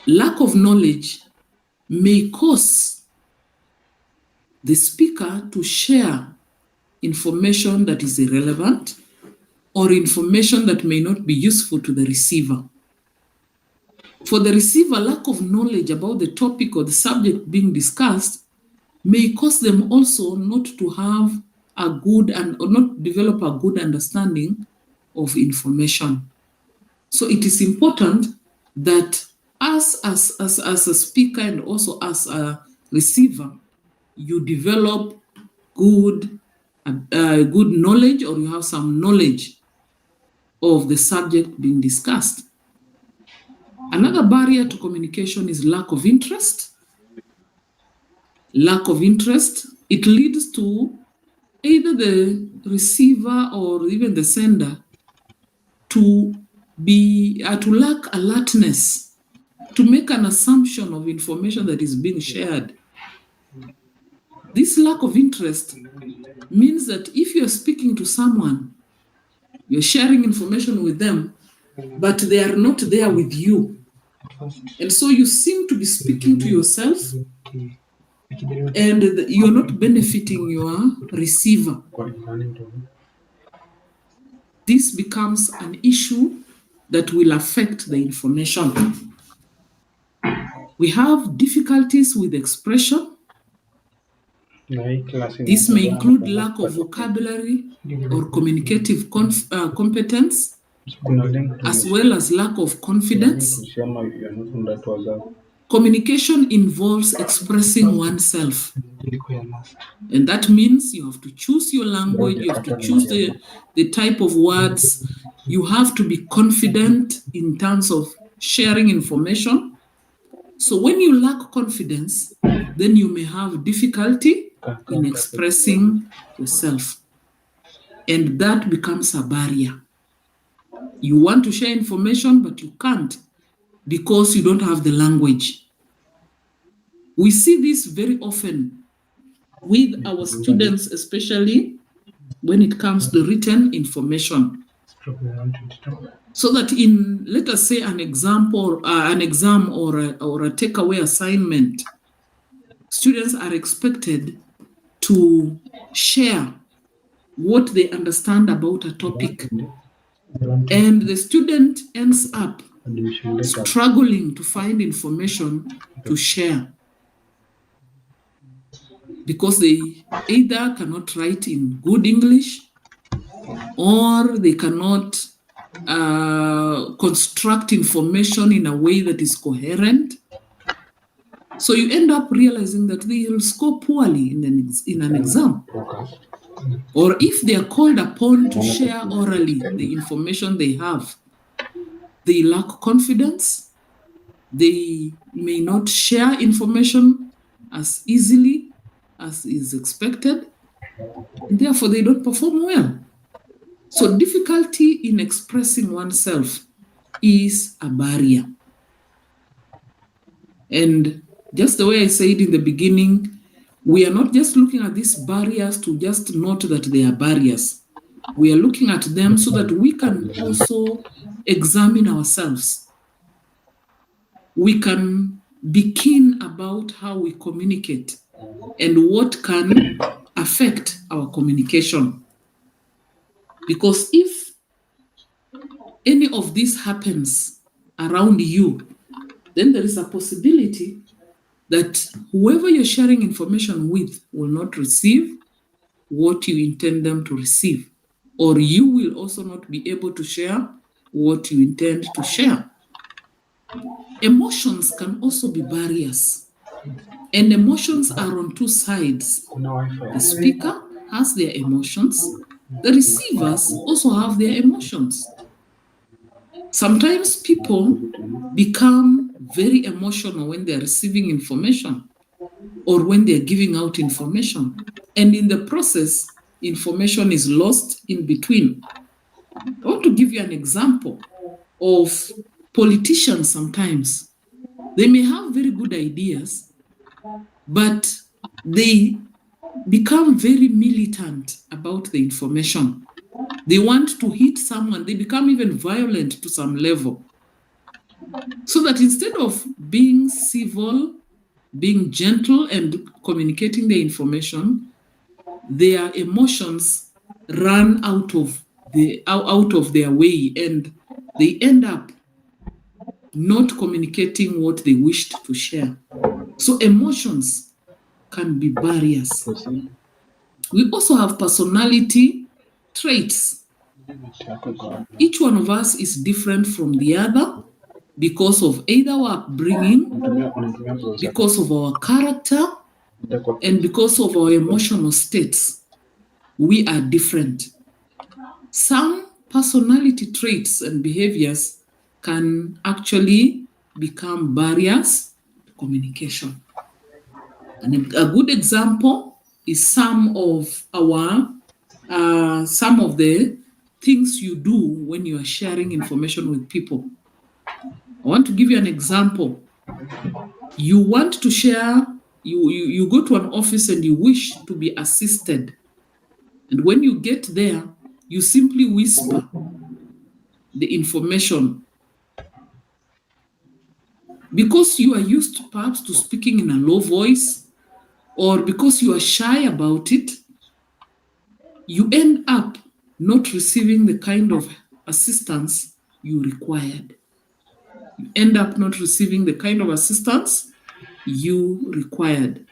Speaker 2: Lack of knowledge may cause the speaker to share information that is irrelevant, or information that may not be useful to the receiver. For the receiver, lack of knowledge about the topic or the subject being discussed may cause them also not to have a good or not develop a good understanding of information. So it is important that as a speaker and also as a receiver, you develop good knowledge, or you have some knowledge of the subject being discussed. Another barrier to communication is lack of interest. Lack of interest, it leads to either the receiver or even the sender to lack alertness, to make an assumption of information that is being shared. This lack of interest means that if you're speaking to someone, you're sharing information with them, but they are not there with you. And so you seem to be speaking to yourself, and you're not benefiting your receiver. This becomes an issue that will affect the information. We have difficulties with expression. This may include lack of vocabulary or communicative competence, as well as lack of confidence. Communication involves expressing oneself. And that means you have to choose your language, you have to choose the type of words, you have to be confident in terms of sharing information. So when you lack confidence, then you may have difficulty in expressing yourself. And that becomes a barrier. You want to share information, but you can't because you don't have the language. We see this very often with our students, especially when it comes to written information. So that in, let us say, an exam or a takeaway assignment, students are expected to share what they understand about a topic. And the student ends up struggling to find information to share because they either cannot write in good English, or they cannot construct information in a way that is coherent. So you end up realizing that they will score poorly in an exam. Or if they are called upon to share orally the information they have, they lack confidence, They may not share information as easily as is expected, and therefore they don't perform well. So difficulty in expressing oneself is a barrier. And just the way I said in the beginning, we are not just looking at these barriers to just note that they are barriers. We are looking at them so that we can also examine ourselves. We can be keen about how we communicate and what can affect our communication. Because if any of this happens around you, then there is a possibility that whoever you're sharing information with will not receive what you intend them to receive, or you will also not be able to share what you intend to share. Emotions can also be barriers, and emotions are on two sides. The speaker has their emotions, the receivers also have their emotions. Sometimes people become very emotional when they're receiving information or when they're giving out information. And in the process, information is lost in between. I want to give you an example of politicians sometimes. They may have very good ideas, but they become very militant about the information. They want to hit someone, they become even violent to some level. So that instead of being civil, being gentle, and communicating the information, their emotions run out of their way, and they end up not communicating what they wished to share. So emotions can be barriers. We also have personality traits. Each one of us is different from the other because of either our upbringing, because of our character, and because of our emotional states. We are different. Some personality traits and behaviors can actually become barriers to communication. And a good example is some of the things you do when you are sharing information with people. I want to give you an example. You want to share, you go to an office and you wish to be assisted. And when you get there, you simply whisper the information. Because you are used perhaps to speaking in a low voice, or because you are shy about it, you end up not receiving the kind of assistance you required. You end up not receiving the kind of assistance you required.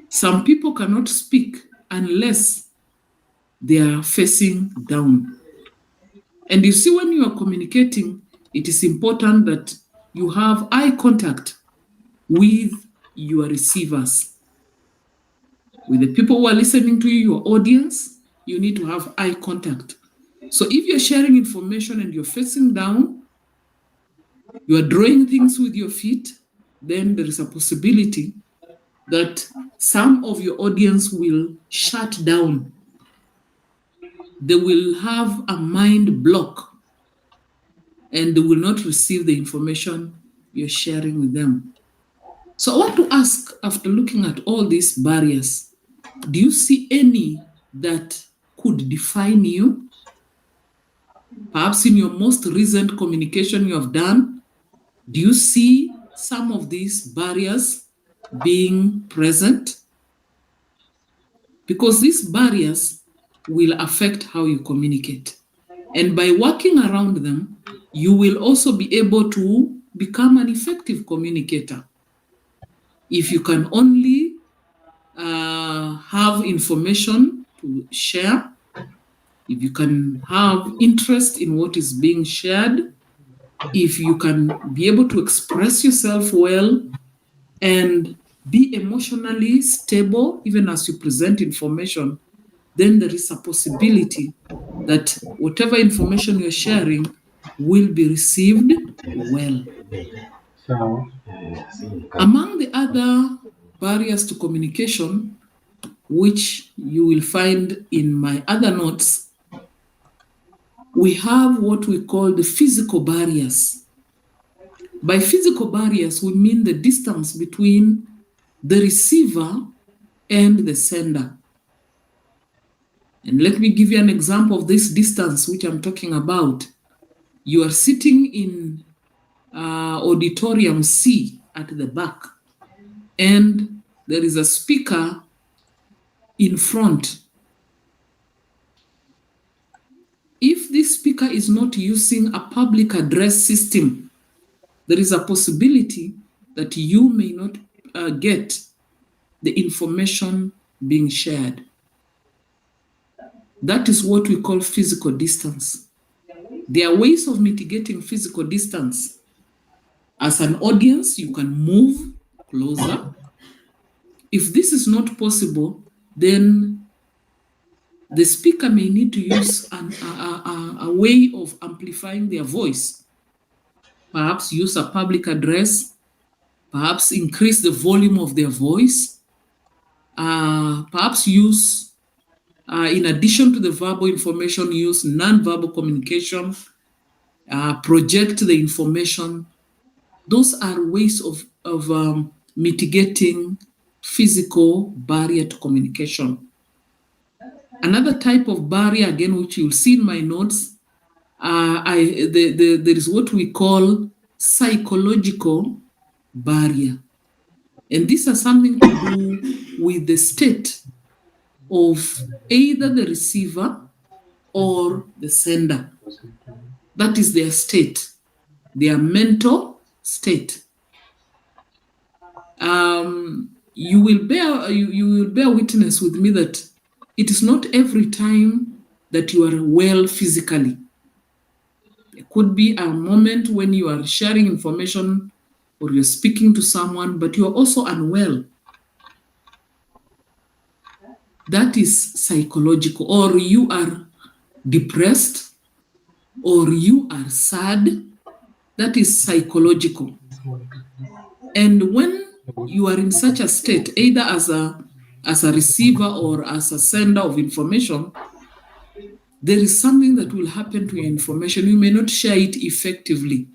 Speaker 2: Some people cannot speak unless they are facing down. And you see, when you are communicating, it is important that you have eye contact with your receivers. With the people who are listening to you, your audience, you need to have eye contact. So if you're sharing information and you're facing down, you are drawing things with your feet, then there is a possibility that some of your audience will shut down. They will have a mind block and they will not receive the information you're sharing with them. So I want to ask, after looking at all these barriers, do you see any that could define you? Perhaps in your most recent communication you have done, do you see some of these barriers being present? Because these barriers will affect how you communicate. And by working around them, you will also be able to become an effective communicator. If you can only have information to share, if you can have interest in what is being shared, if you can be able to express yourself well and be emotionally stable even as you present information, then there is a possibility that whatever information you're sharing will be received well. Among the other barriers to communication, which you will find in my other notes, we have what we call the physical barriers. By physical barriers, we mean the distance between the receiver and the sender. And let me give you an example of this distance which I'm talking about. You are sitting in auditorium C at the back, and there is a speaker in front. If this speaker is not using a public address system, there is a possibility that you may not get the information being shared. That is what we call physical distance. There are ways of mitigating physical distance. As an audience, you can move closer. If this is not possible, then the speaker may need to use a way of amplifying their voice. Perhaps use a public address, perhaps increase the volume of their voice, perhaps use, in addition to the verbal information, use non-verbal communication, project the information. Those are ways of mitigating physical barrier to communication. Another type of barrier, again, which you'll see in my notes, there is what we call psychological barrier. And these are something to do with the state of either the receiver or the sender. That is their state, their mental state. You will bear witness with me that it is not every time that you are well physically. There could be a moment when you are sharing information or you're speaking to someone, but you are also unwell. That is psychological. Or you are depressed, or you are sad. That is psychological. And when you are in such a state, either as a receiver or as a sender of information, there is something that will happen to your information. You may not share it effectively.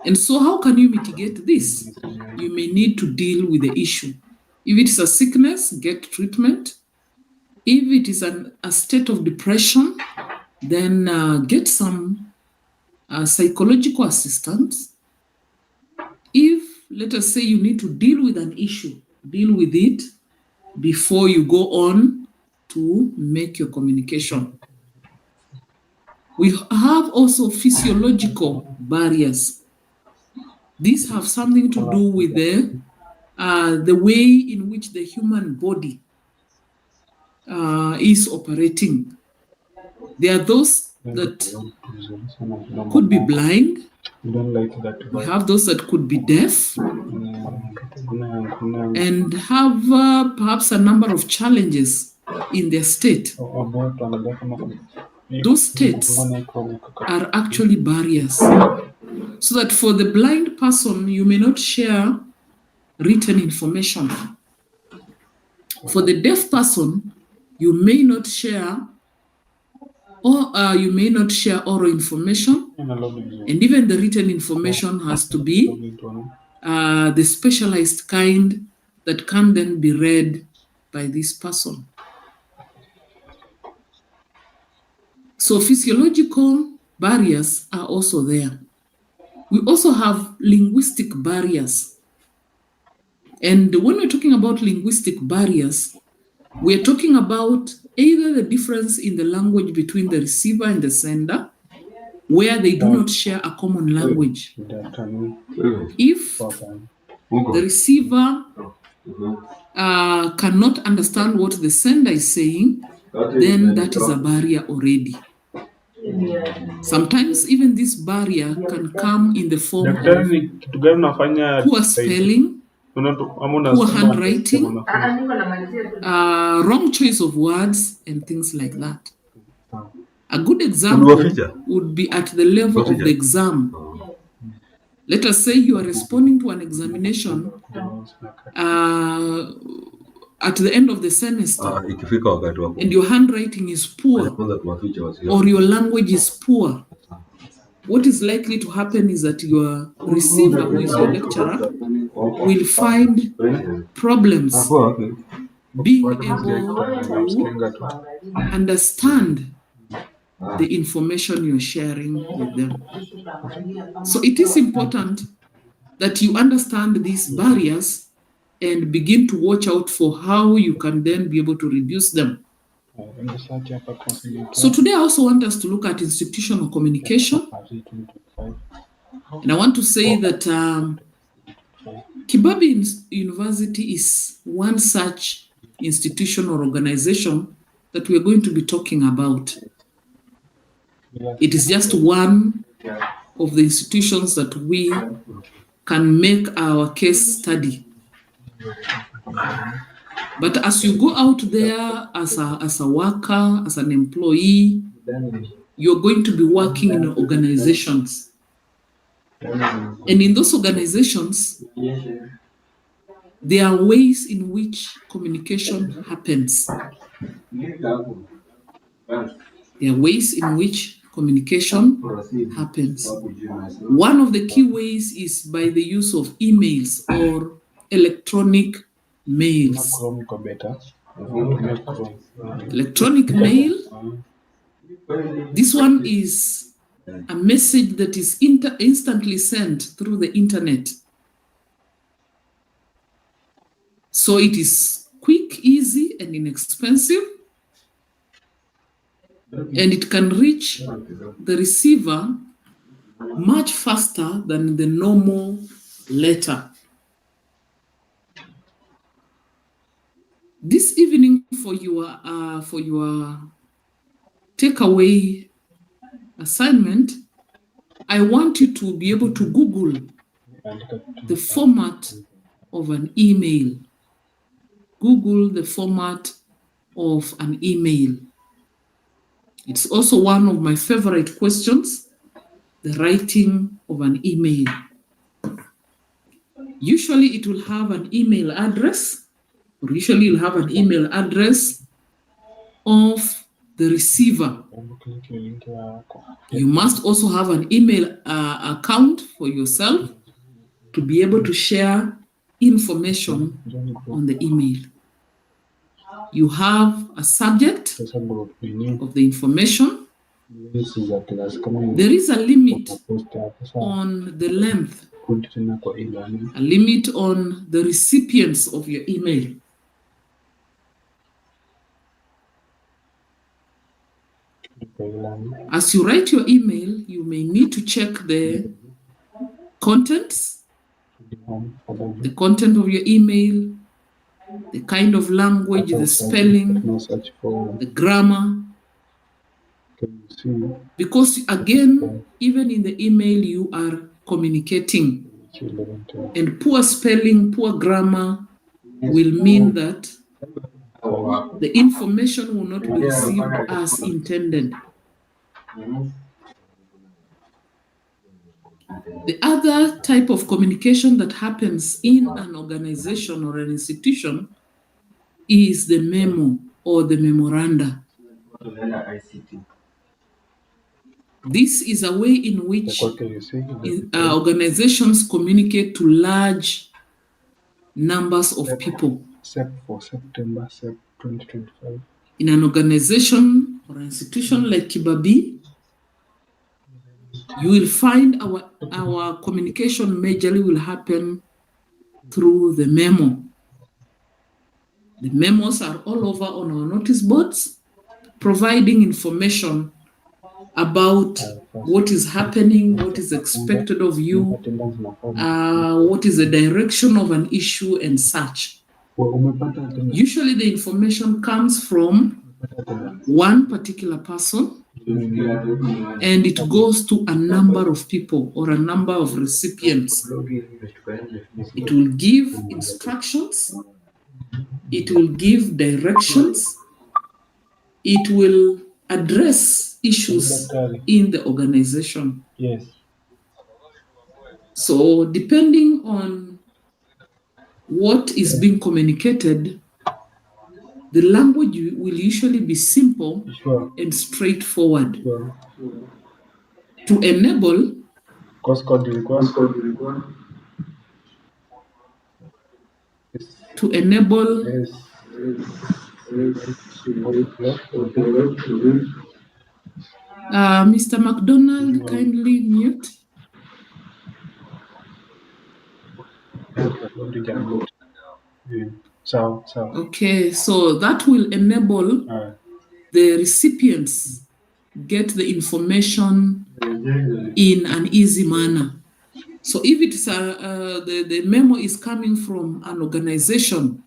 Speaker 2: And so how can you mitigate this? You may need to deal with the issue. If it is a sickness, get treatment. If it is a state of depression, then get some psychological assistance. If, let us say, you need to deal with an issue, deal with it before you go on to make your communication. We have also physiological barriers. These have something to do with the way in which the human body is operating. There are those that could be blind. We have those that could be deaf and have perhaps a number of challenges in their state. Those states are actually barriers. So that for the blind person, you may not share written information. For the deaf person, you may not share oral information, and even the written information has to be the specialized kind that can then be read by this person. So physiological barriers are also there. We also have linguistic barriers. And when we're talking about linguistic barriers, we're talking about either the difference in the language between the receiver and the sender, where they do not share a common language. If the receiver cannot understand what the sender is saying, then that is a barrier already. Sometimes even this barrier can come in the form of poor spelling, poor handwriting, wrong choice of words, and things like that. A good example would be at the level of the exam. Let us say you are responding to an examination at the end of the semester, and your handwriting is poor or your language is poor. What is likely to happen is that your receiver, who is your lecturer, will find problems being able to understand the information you're sharing with them. So it is important that you understand these barriers and begin to watch out for how you can then be able to reduce them. So today I also want us to look at institutional communication. And I want to say that Kibabii University is one such institution or organization that we're going to be talking about. It is just one of the institutions that we can make our case study. But as you go out there as a worker, as an employee, you're going to be working in organizations. And in those organizations, there are ways in which communication happens. There are ways in which communication happens. One of the key ways is by the use of emails or electronic mails. Electronic mail, this one is a message that is instantly sent through the internet. So it is quick, easy, and inexpensive, and it can reach the receiver much faster than the normal letter. This evening, for your takeaway assignment, I want you to be able to Google the format of an email. Google the format of an email. It's also one of my favorite questions, the writing of an email. Usually it will have an email address, or usually you'll have an email address of the receiver. You must also have an email account for yourself to be able to share information on the email. You have a subject of the information. There is a limit on the length, a limit on the recipients of your email. As you write your email, you may need to check the contents, the content of your email, the kind of language, the spelling, the grammar. Because again, even in the email, you are communicating. And poor spelling, poor grammar will mean that the information will not be received as intended. The other type of communication that happens in an organization or an institution is the memo or the memoranda. This is a way in which organizations communicate to large numbers of people.
Speaker 1: For September 2025.
Speaker 2: In an organization or an institution like Kibabii, you will find our communication majorly will happen through the memo. The memos are all over on our notice boards, providing information about what is happening, what is expected of you, what is the direction of an issue and such. Usually the information comes from one particular person and it goes to a number of people or a number of recipients. It will give instructions, it will give directions, it will address issues in the organization.
Speaker 1: Yes.
Speaker 2: So depending on what is being communicated, the language will usually be simple and straightforward. To enable to enable Mr. McDonald, kindly mute. Okay, so that will enable the recipients get the information in an easy manner. So if it's the memo is coming from an organization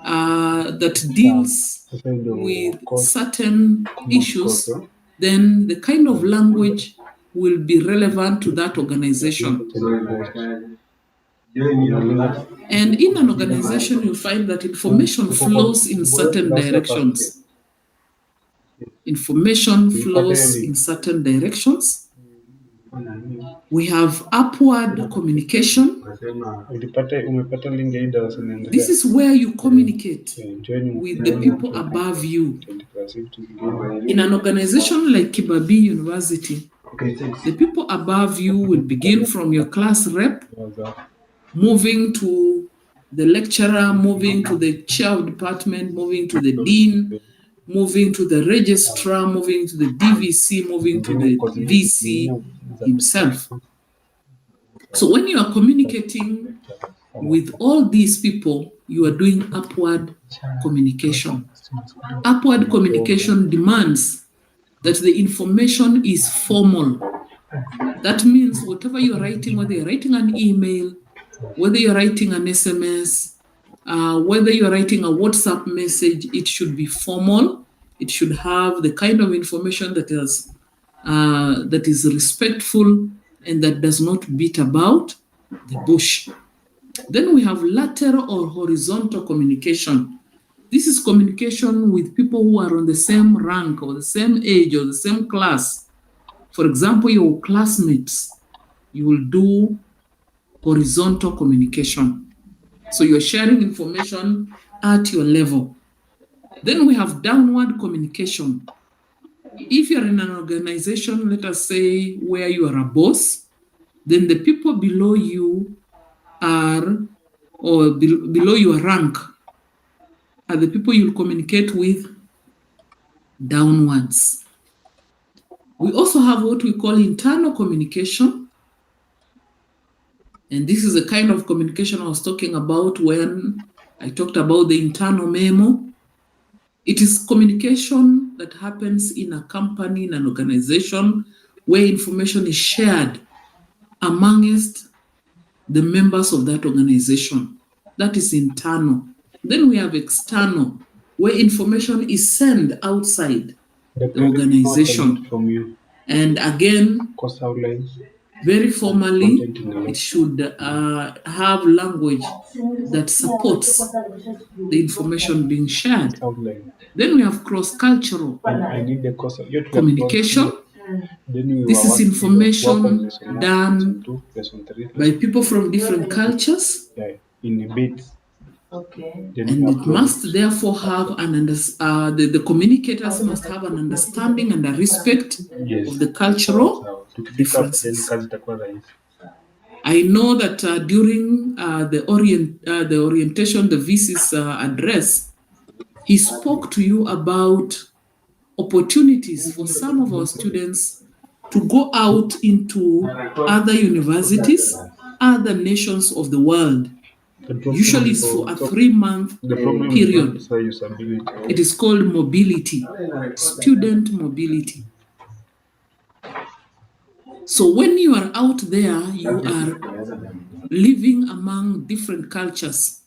Speaker 2: that deals with certain issues, then the kind of language will be relevant to that organization. And in an organization, you find that information flows in certain directions. Information flows in certain directions. We have upward communication. This is where you communicate with the people above you. In an organization like Kibabii University, the people above you will begin from your class rep, moving to the lecturer, moving to the chair of department, moving to the dean, moving to the registrar, moving to the DVC, moving to the VC himself. So when you are communicating with all these people, you are doing upward communication. Upward communication demands that the information is formal. That means whatever you're writing, whether you're writing an email, whether you're writing an SMS, whether you're writing a WhatsApp message, it should be formal. It should have the kind of information that is respectful and that does not beat about the bush. Then we have lateral or horizontal communication. This is communication with people who are on the same rank or the same age or the same class. For example, your classmates, you will do horizontal communication. So you're sharing information at your level. Then we have downward communication. If you're in an organization, let us say, where you are a boss, then the people below you below your rank are the people you'll communicate with downwards. We also have what we call internal communication. And this is the kind of communication I was talking about when I talked about the internal memo. It is communication that happens in a company, in an organization, where information is shared amongst the members of that organization. That is internal. Then we have external, where information is sent outside the organization. And again, very formally, it should have language that supports the information being shared. Then we have cross-cultural communication. This is information done by people from different cultures. And it must therefore have the communicators must have an understanding and a respect of the cultural differences. I know that during the orientation, the VC's address, he spoke to you about opportunities for some of our students to go out into other universities, other nations of the world. Usually it's for a 3-month period. It is called mobility, student mobility. So when you are out there, you are living among different cultures.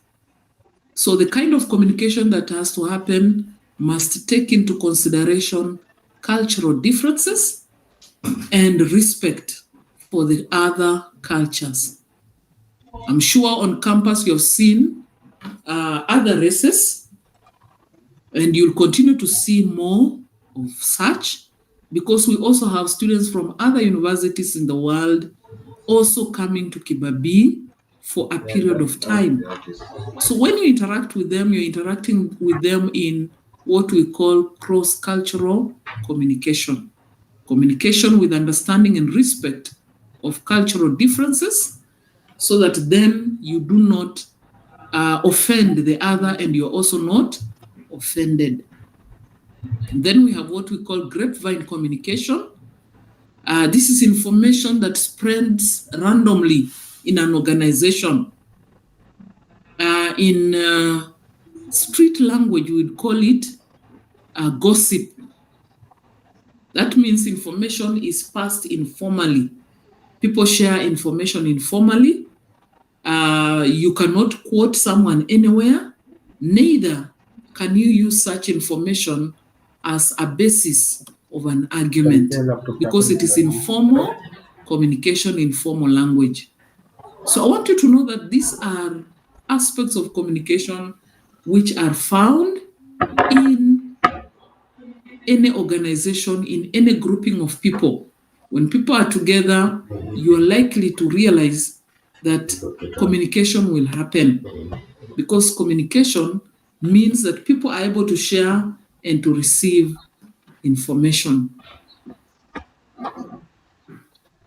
Speaker 2: So the kind of communication that has to happen must take into consideration cultural differences and respect for the other cultures. I'm sure on campus you've seen other races, and you'll continue to see more of such, because we also have students from other universities in the world also coming to Kibabii for a period of time. So when you interact with them, you're interacting with them in what we call cross-cultural communication. Communication with understanding and respect of cultural differences, so that then you do not offend the other and you're also not offended. And then we have what we call grapevine communication. This is information that spreads randomly in an organization. In street language, we would call it gossip. That means information is passed informally. People share information informally. You cannot quote someone anywhere. Neither can you use such information as a basis of an argument, because it is informal communication, informal language. So I want you to know that these are aspects of communication which are found in any organization, in any grouping of people. When people are together, you are likely to realize that communication will happen, because communication means that people are able to share and to receive information.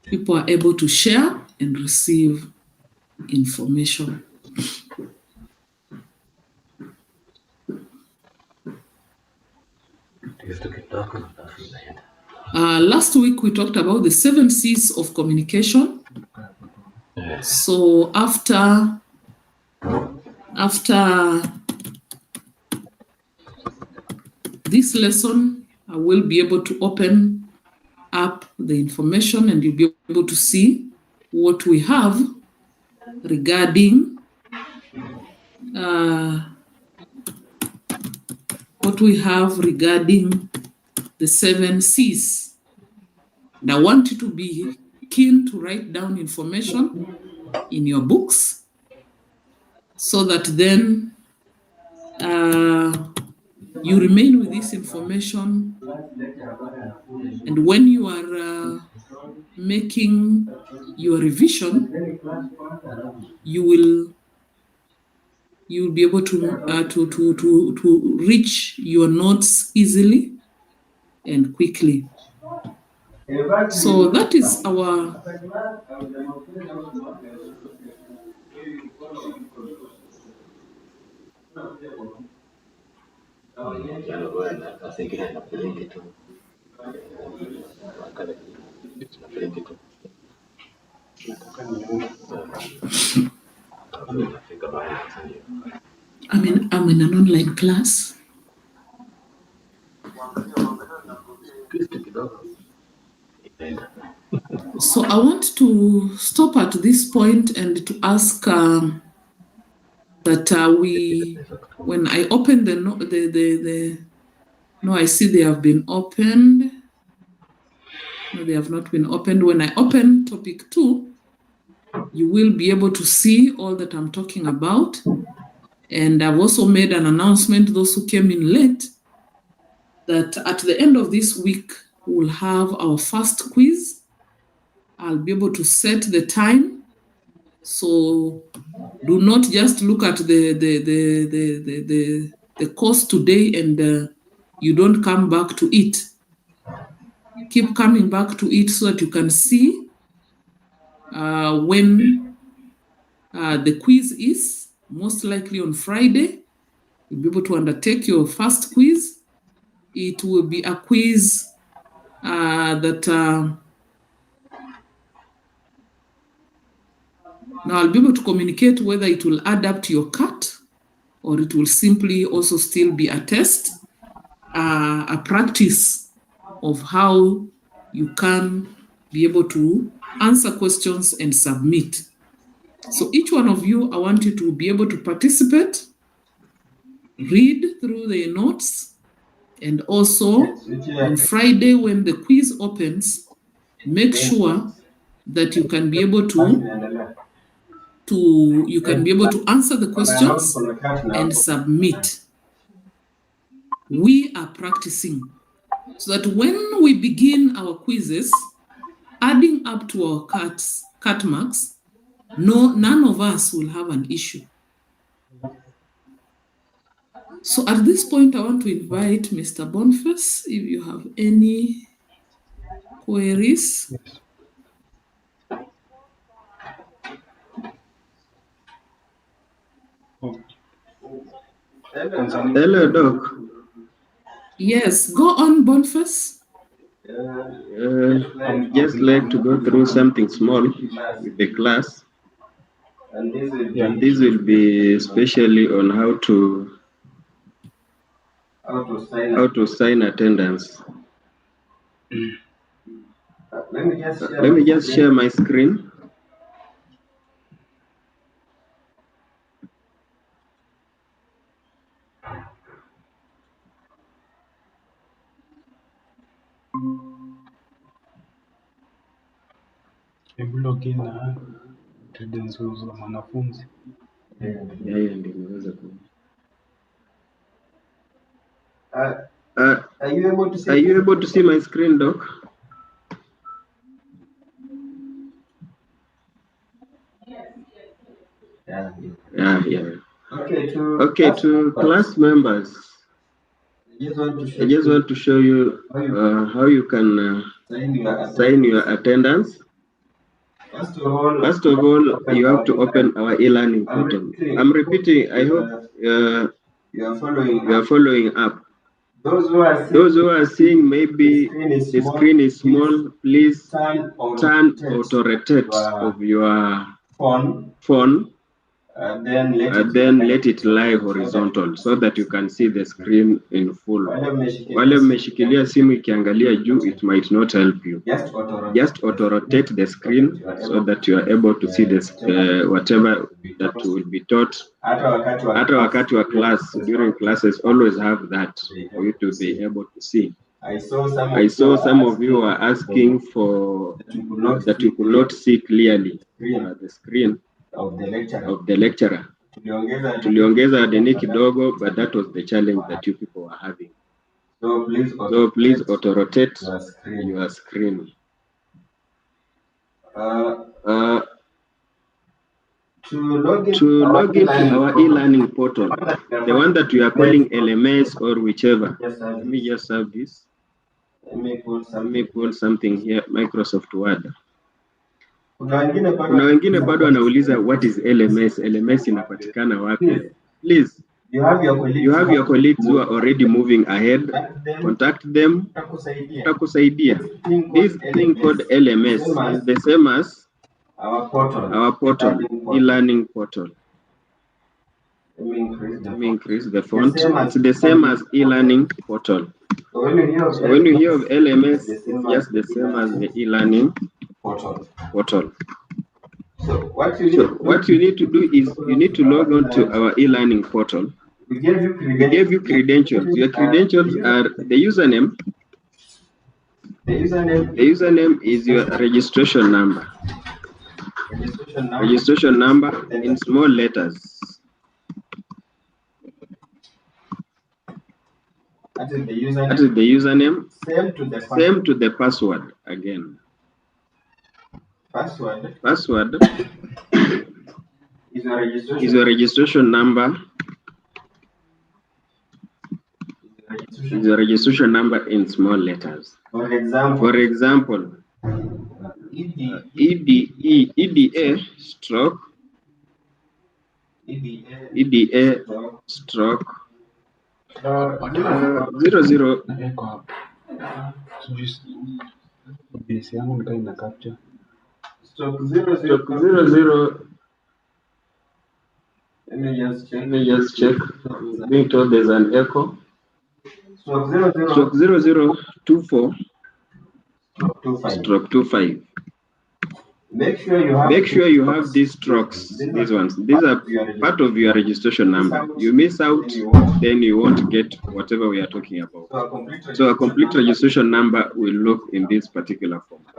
Speaker 2: People are able to share and receive information. Last week, we talked about the 7 C's of communication. So after this lesson, I will be able to open up the information and you'll be able to see what we have regarding the 7 C's. And I want you to be keen to write down information in your books, so that then you remain with this information, and when you are making your revision, you'll be able to reach your notes easily and quickly. So that is our I'm in an online class. So I want to stop at this point and to ask that when I open I see they have been opened. No, they have not been opened. When I open topic 2, you will be able to see all that I'm talking about. And I've also made an announcement, those who came in late, that at the end of this week, we'll have our first quiz. I'll be able to set the time. So do not just look at the course today and you don't come back to it. Keep coming back to it so that you can see when the quiz is, most likely on Friday. You'll be able to undertake your first quiz. It will be a quiz that now I'll be able to communicate whether it will add up to your CAT or it will simply also still be a test, a practice of how you can be able to answer questions and submit. So each one of you, I want you to be able to participate, read through the notes, and also on Friday when the quiz opens, make sure that you can be able to answer the questions and submit. We are practicing so that when we begin our quizzes, adding up to our cut marks, none of us will have an issue. So at this point, I want to invite Mr. Boniface, if you have any queries.
Speaker 1: Yes. Oh.
Speaker 4: Hello, Doc.
Speaker 2: Yes, go on, Boniface.
Speaker 4: I'd just like to go through something small with the class. And this will be especially on how to sign attendance. Let me just share my screen.
Speaker 1: Hebu login na credentials za mwanafunzi.
Speaker 4: Yeah, ndio nimeweza ku. Are you able to see my screen, Doc? Yeah. Okay, to class members, I just want to show you how you can sign your attendance. First of all, you have to open our e-learning portal. I'm repeating, I hope you are following up. Those who are seeing maybe the screen is small, please turn auto rotate of your phone and then let it lie horizontal so that you can see the screen in full. Wale mmeshikilia simu ikiangalia juu, it might not help you. Just auto rotate the screen so that you are able to see this whatever that will be taught. Hata wakati wa class, during classes, always have that for you to be able to see. I saw some of you are asking for that you could not see clearly the screen of the lecturer. Tuliongeza deni kidogo, but that was the challenge that you people were having. So please auto rotate your screen. To log into our e-learning portal, the one that we are calling LMS or whichever. Let me just have this. Let me pull something here, Microsoft Word. Kuna wengine bado wanauliza what is LMS? LMS inapatikana wapi? Please, you have your colleagues who are already moving ahead. Contact them. Takusaidia. This thing called LMS is the same as our portal, e-learning portal. Let me increase the font. It's the same as e-learning portal. So when you hear of LMS, it's just the same as the e-learning portal. So what you need to do is you need to log on to our e-learning portal. We gave you credentials. Your credentials are the username. The username is your registration number. Registration number in small letters. That is the username. Same to the password again. Password is your registration number. Is your registration number in small letters. For example, EDA stroke 00.
Speaker 1: Base yangu nikai na capture.
Speaker 4: Stroke 00. Let me just check. I'm being told there's an echo. Stroke 0024 stroke 25. Make sure you have these strokes, these ones. These are part of your registration number. You miss out, then you won't get whatever we are talking about. So a complete registration number will look in this particular format.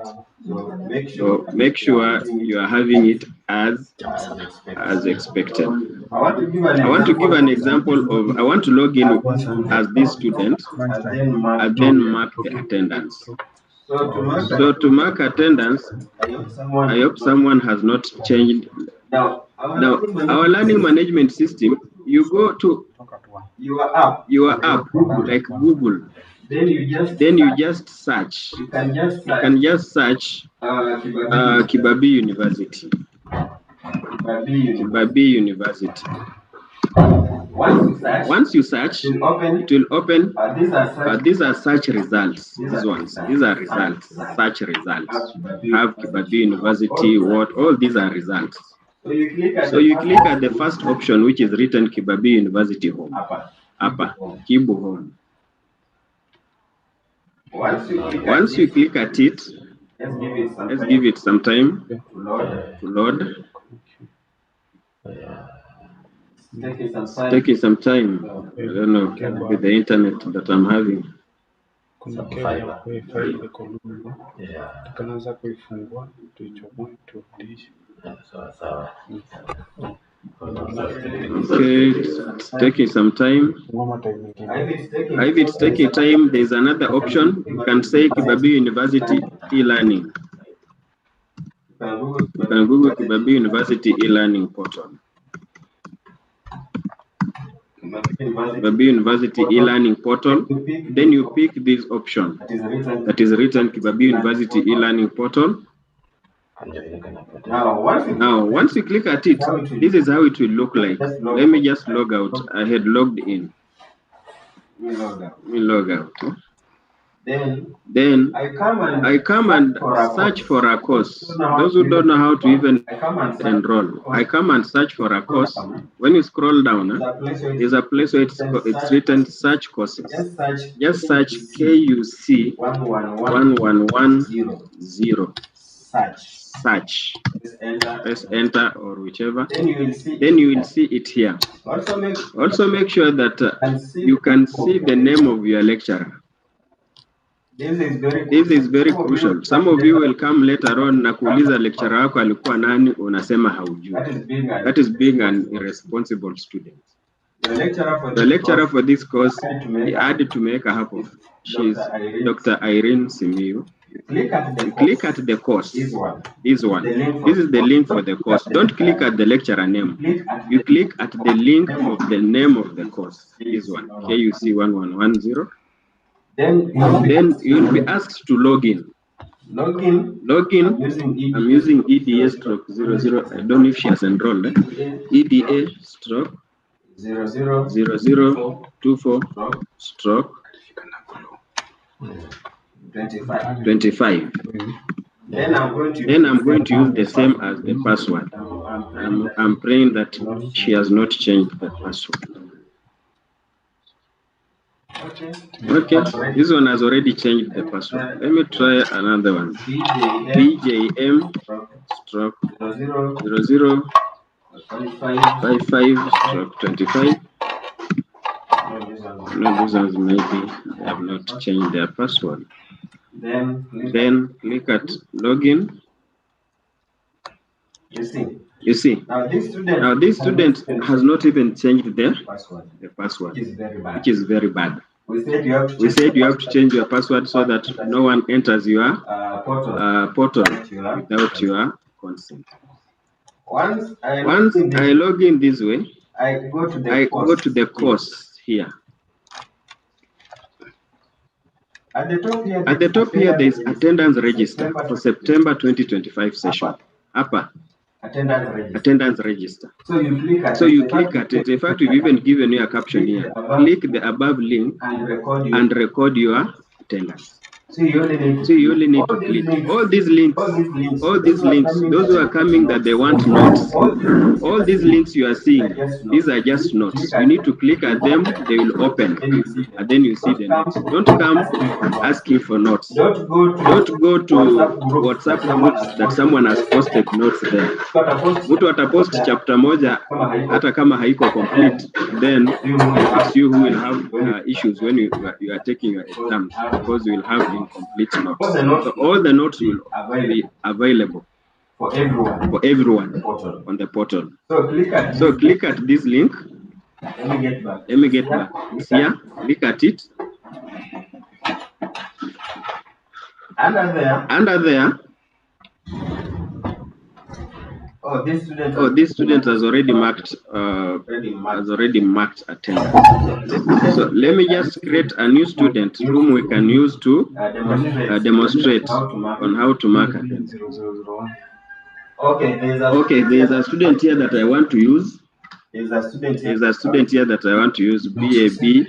Speaker 4: So make sure you are having it as expected. I want to give an example of, I want to log in as this student and then mark the attendance. So to mark attendance, I hope someone has not changed. Now, our learning management system, you go to your app like Google. Then you just search. You can just search Kibabii University. Kibabii University. Once you search, it will open. These are search results. These are results. Search results. Have Kibabii University. What? All these are results. So you click at the first option, which is written Kibabii University Home. Upper Kibu Home. Once you click at it, let's give it some time to load. Taking some time. I don't know with the internet that I'm having.
Speaker 1: Kuna kenya wifi iko Google. Tukanaweza kuifungua tuichomoe turudishe.
Speaker 4: Okay, it's taking some time. If it's taking time, there's another option. You can say Kibabii University eLearning. You can Google Kibabii University eLearning portal. Kibabii University eLearning portal. Then you pick this option that is written Kibabii University eLearning portal. Now, once you click at it, this is how it will look like. Let me just log out. I had logged in. Let me log out. Then I come and search for a course. Those who don't know how to even enroll, I come and search for a course. When you scroll down, there's a place where it's written search courses. Just search KUC 1110. Search. Press enter or whichever. Then you will see it here. Also make sure that you can see the name of your lecturer. This is very crucial. Some of you will come later on na kuuliza lecturer wako alikuwa nani, unasema haujui. That is being an irresponsible student. The lecturer for this course, he had to make a happen. She's Dr. Irene Simiyu. You click at the course. This one. This is the link for the course. Don't click at the lecturer name. You click at the link of the name of the course. This one. KUC 1110. Then you'll be asked to log in. Log in. I'm using EDA/00. I don't know if she has enrolled. EDA/0024/25. Then I'm going to use the same as the password. I'm praying that she has not changed the password. Okay, this one has already changed the password. Let me try another one. BJM/0055/25. No, these ones maybe they have not changed their password. Then click at login. You see. Now this student has not even changed the password, which is very bad. We said you have to change your password so that no one enters your portal without your consent. Once I log in this way, I go to the course here. At the top here, there is attendance register for September 2025 session. Upper. Attendance register. So you click at it. In fact, we've even given you a caption here. Click the above link and record your attendance. So you only need to click. All these links, those who are coming that they want notes, all these links you are seeing, these are just notes. You need to click at them, they will open, and then you see the notes. Don't come asking for notes. Don't go to WhatsApp groups that someone has posted notes there. Mtu atapost chapter moja, hata kama haiko complete, then it's you who will have issues when you are taking your exams, because you will have incomplete notes. So all the notes will be available for everyone on the portal. So click at this link. Let me get back. It's here. Click at it. Under there, this student has already marked attendance. So let me just create a new student whom we can use to demonstrate on how to mark attendance.
Speaker 1: 0001.
Speaker 4: Okay, there is a student here that I want to use. There's a student here that I want to use. BAB.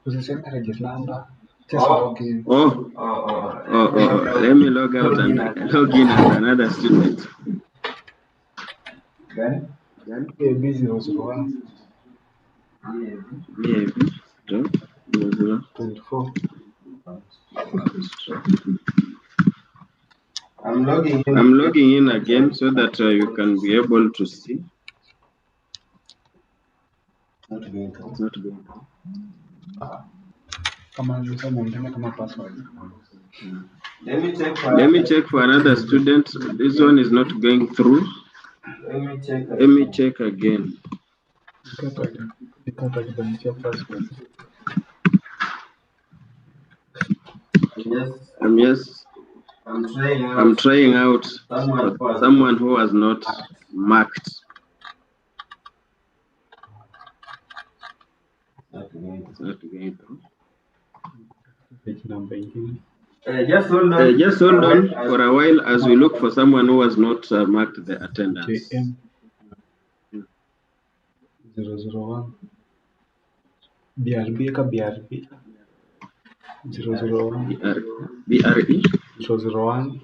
Speaker 1: Usiseme register number. Just log in.
Speaker 4: Let me log out and log in as another student.
Speaker 1: BAB 001.
Speaker 4: BAB
Speaker 1: 24.
Speaker 4: I'm logging in again so that you can be able to see. Not going through.
Speaker 1: Password.
Speaker 4: Let me check for another student. This one is not going through. Let me check again. I'm trying out someone who has not marked. It's not going through. Just hold on for a while as we look for someone who has not marked the attendance.
Speaker 1: 001. BRB ka BRB. 001.
Speaker 4: BRE
Speaker 1: 001.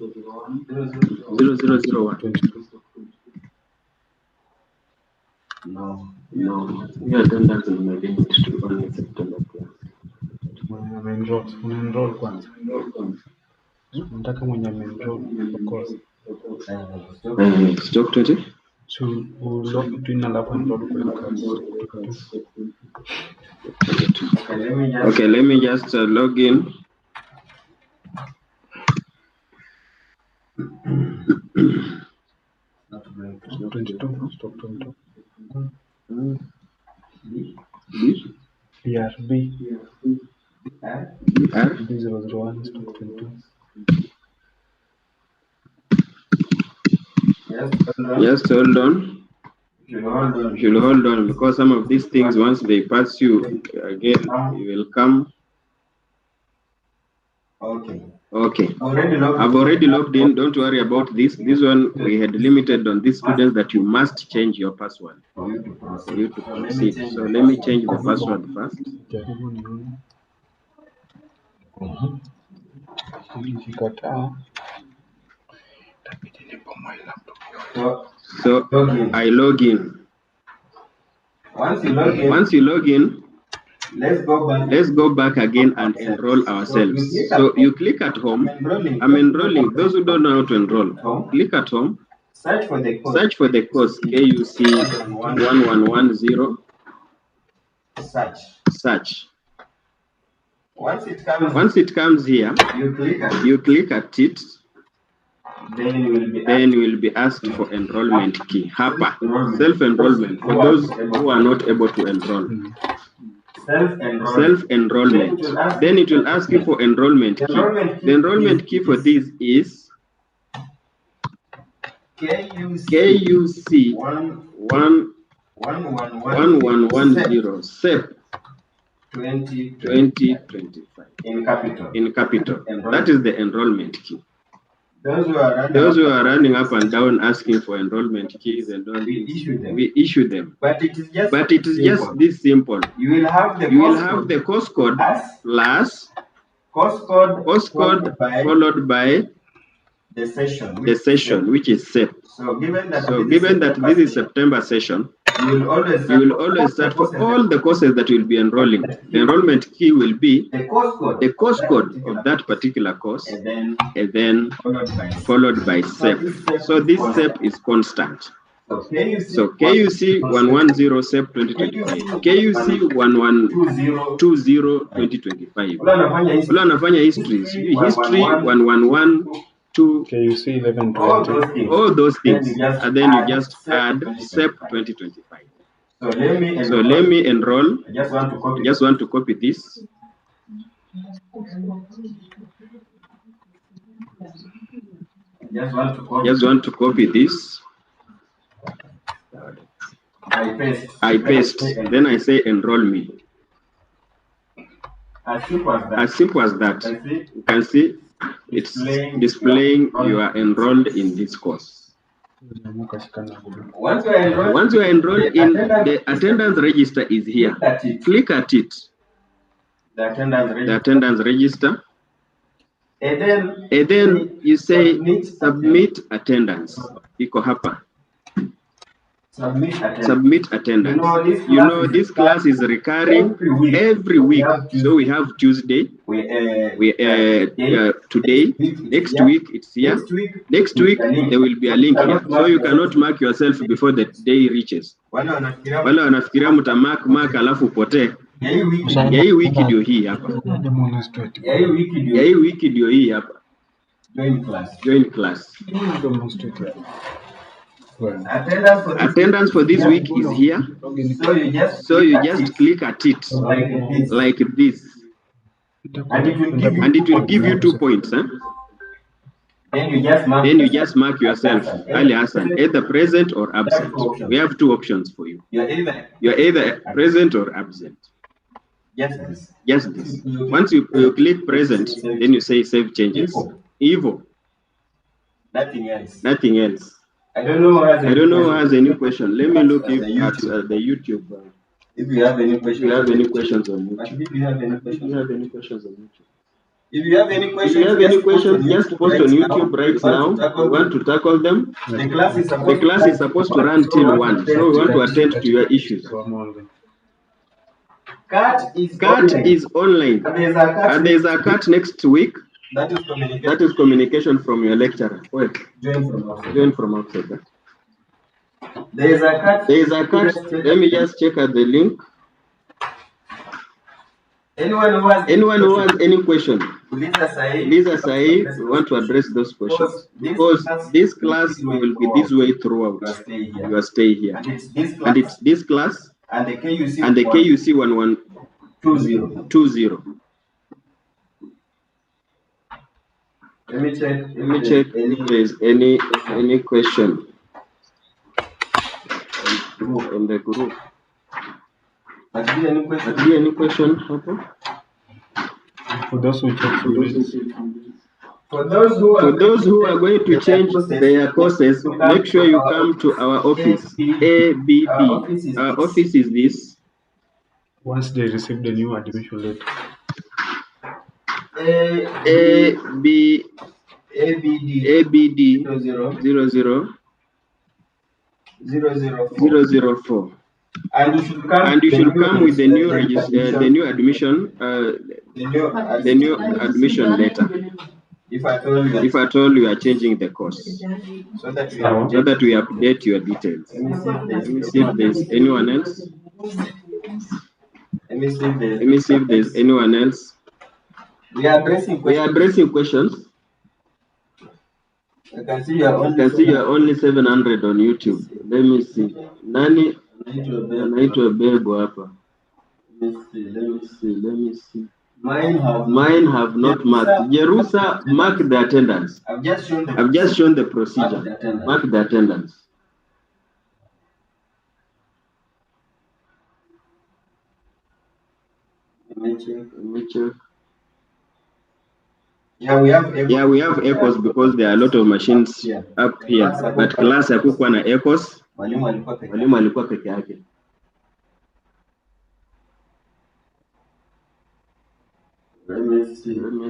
Speaker 4: 0001.
Speaker 1: 22.
Speaker 4: No. Your attendance is not limit to only September class.
Speaker 1: Unaenroll kwanza. Nataka mwenye ameenroll kwa course.
Speaker 4: Stock 20.
Speaker 1: So log to alafu enroll kwa course.
Speaker 4: Okay, let me just log in.
Speaker 1: Stock 22. BRB 001 stock 22.
Speaker 4: Just hold on. You'll hold on because some of these things, once they pass you again, you will come. Okay. I've already logged in. Don't worry about this. This one we had limited on these students that you must change your password for you to proceed. So let me change the password first. So I log in. Once you log in, let's go back again and enroll ourselves. So you click at home. I'm enrolling. Those who don't know how to enroll, click at home. Search for the course KUC 1110. Search. Once it comes here, you click at it. Then you will be asked for enrollment key. HAPA, self-enrollment, for those who are not able to enroll. Self-enrollment. Then it will ask you for enrollment key. The enrollment key for this is KUC 1110 SEP 2025 in capital. That is the enrollment key. Those who are running up and down asking for enrollment keys and all this, we issue them. But it is just this simple. You will have the course code plus course code followed by the session, which is SEP. So given that this is September session, you will always start for all the courses that you will be enrolling. The enrollment key will be the course code of that particular course, and then followed by SEP. So this SEP is constant. So KUC 110 SEP 2025, KUC 1120 2025. Wala anafanya histories, history 111 to
Speaker 1: KUC 1120.
Speaker 4: all those things, and then you just add SEP 2025. So let me enroll. I just want to copy this. just want to copy this. I paste. Then I say enroll me. As simple as that. You can see it's displaying you are enrolled in this course. Once you are enrolled in, the attendance register is here. Click at it. The attendance register. And then you say submit attendance. Iko hapa. Submit attendance. You know this class is recurring every week. So we have Tuesday. Today. Next week it's here. Next week there will be a link here. So you cannot mark yourself before the day reaches. Wala wanafikiria mtamark alafu potee. Ya hii wiki ndio hii hapa. Ya hii wiki ndio hii hapa. Join class. Attendance for this week is here. So you just click at it like this. And it will give you 2 points. Huh? Then you just mark yourself, Ali Hassan, either present or absent. We have 2 options for you. You're either present or absent. Just this. Once you click present, then you say save changes. Evo. Nothing else. I don't know who has any question. Let me look at the YouTube. If you have any questions, on YouTube. If you have any questions, just post on YouTube right now. We want to tackle them. The class is supposed to run till 1, so we want to attend to your issues. CAT is online. And there is a CAT next week. That is communication from your lecturer. Wait. Join from outside. There is a CAT. Let me just check at the link. Anyone who has any question, Lisa Sai, we want to address those questions. Because this class will be this way throughout. You stay here. And it's this class and the KUC 1120. Let me check if there is any question in the group. Any question?
Speaker 1: For those who check
Speaker 4: for those who are going to change their courses, make sure you come to our office, ABD. Our office is this.
Speaker 1: Once they receive the new admission letter.
Speaker 4: ABD 004. And you should come with the new admission letter. If at all you are changing the course, so that we update your details. Let me see if there's anyone else. Let me see if there's anyone else. We are addressing questions. I can see you are only 700 on YouTube. Let me see. Nani anaitwa Bebo hapa. Let me see. Mine have not marked. Jerusa, mark the attendance. I've just shown the procedure. Mark the attendance. Let me check. Yeah, we have echoes because there are a lot of machines up here. But class hakukuwa na echoes. Mwalimu alikuwa peke yake. Let me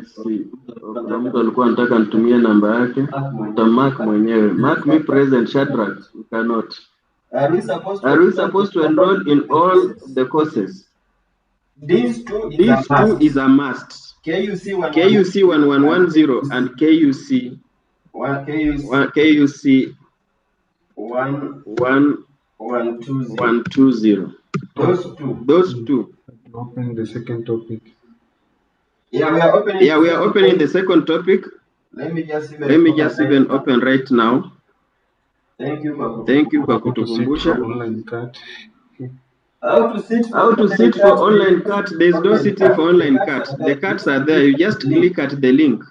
Speaker 4: see. Kuna mtu alikuwa anataka nitumie namba yake. Utamark mwenyewe. Mark me present, Shadrach. You cannot. Are we supposed to enroll in all the courses? These two is a must. KUC 1110 and KUC 1120. Those two.
Speaker 1: Open the second topic.
Speaker 4: Yeah, we are opening the second topic. Let me just even open right now. Thank you kwa kutukumbusha. How to sit for online CAT? There is no sitting for online CAT. The CATs are there. You just click at the link.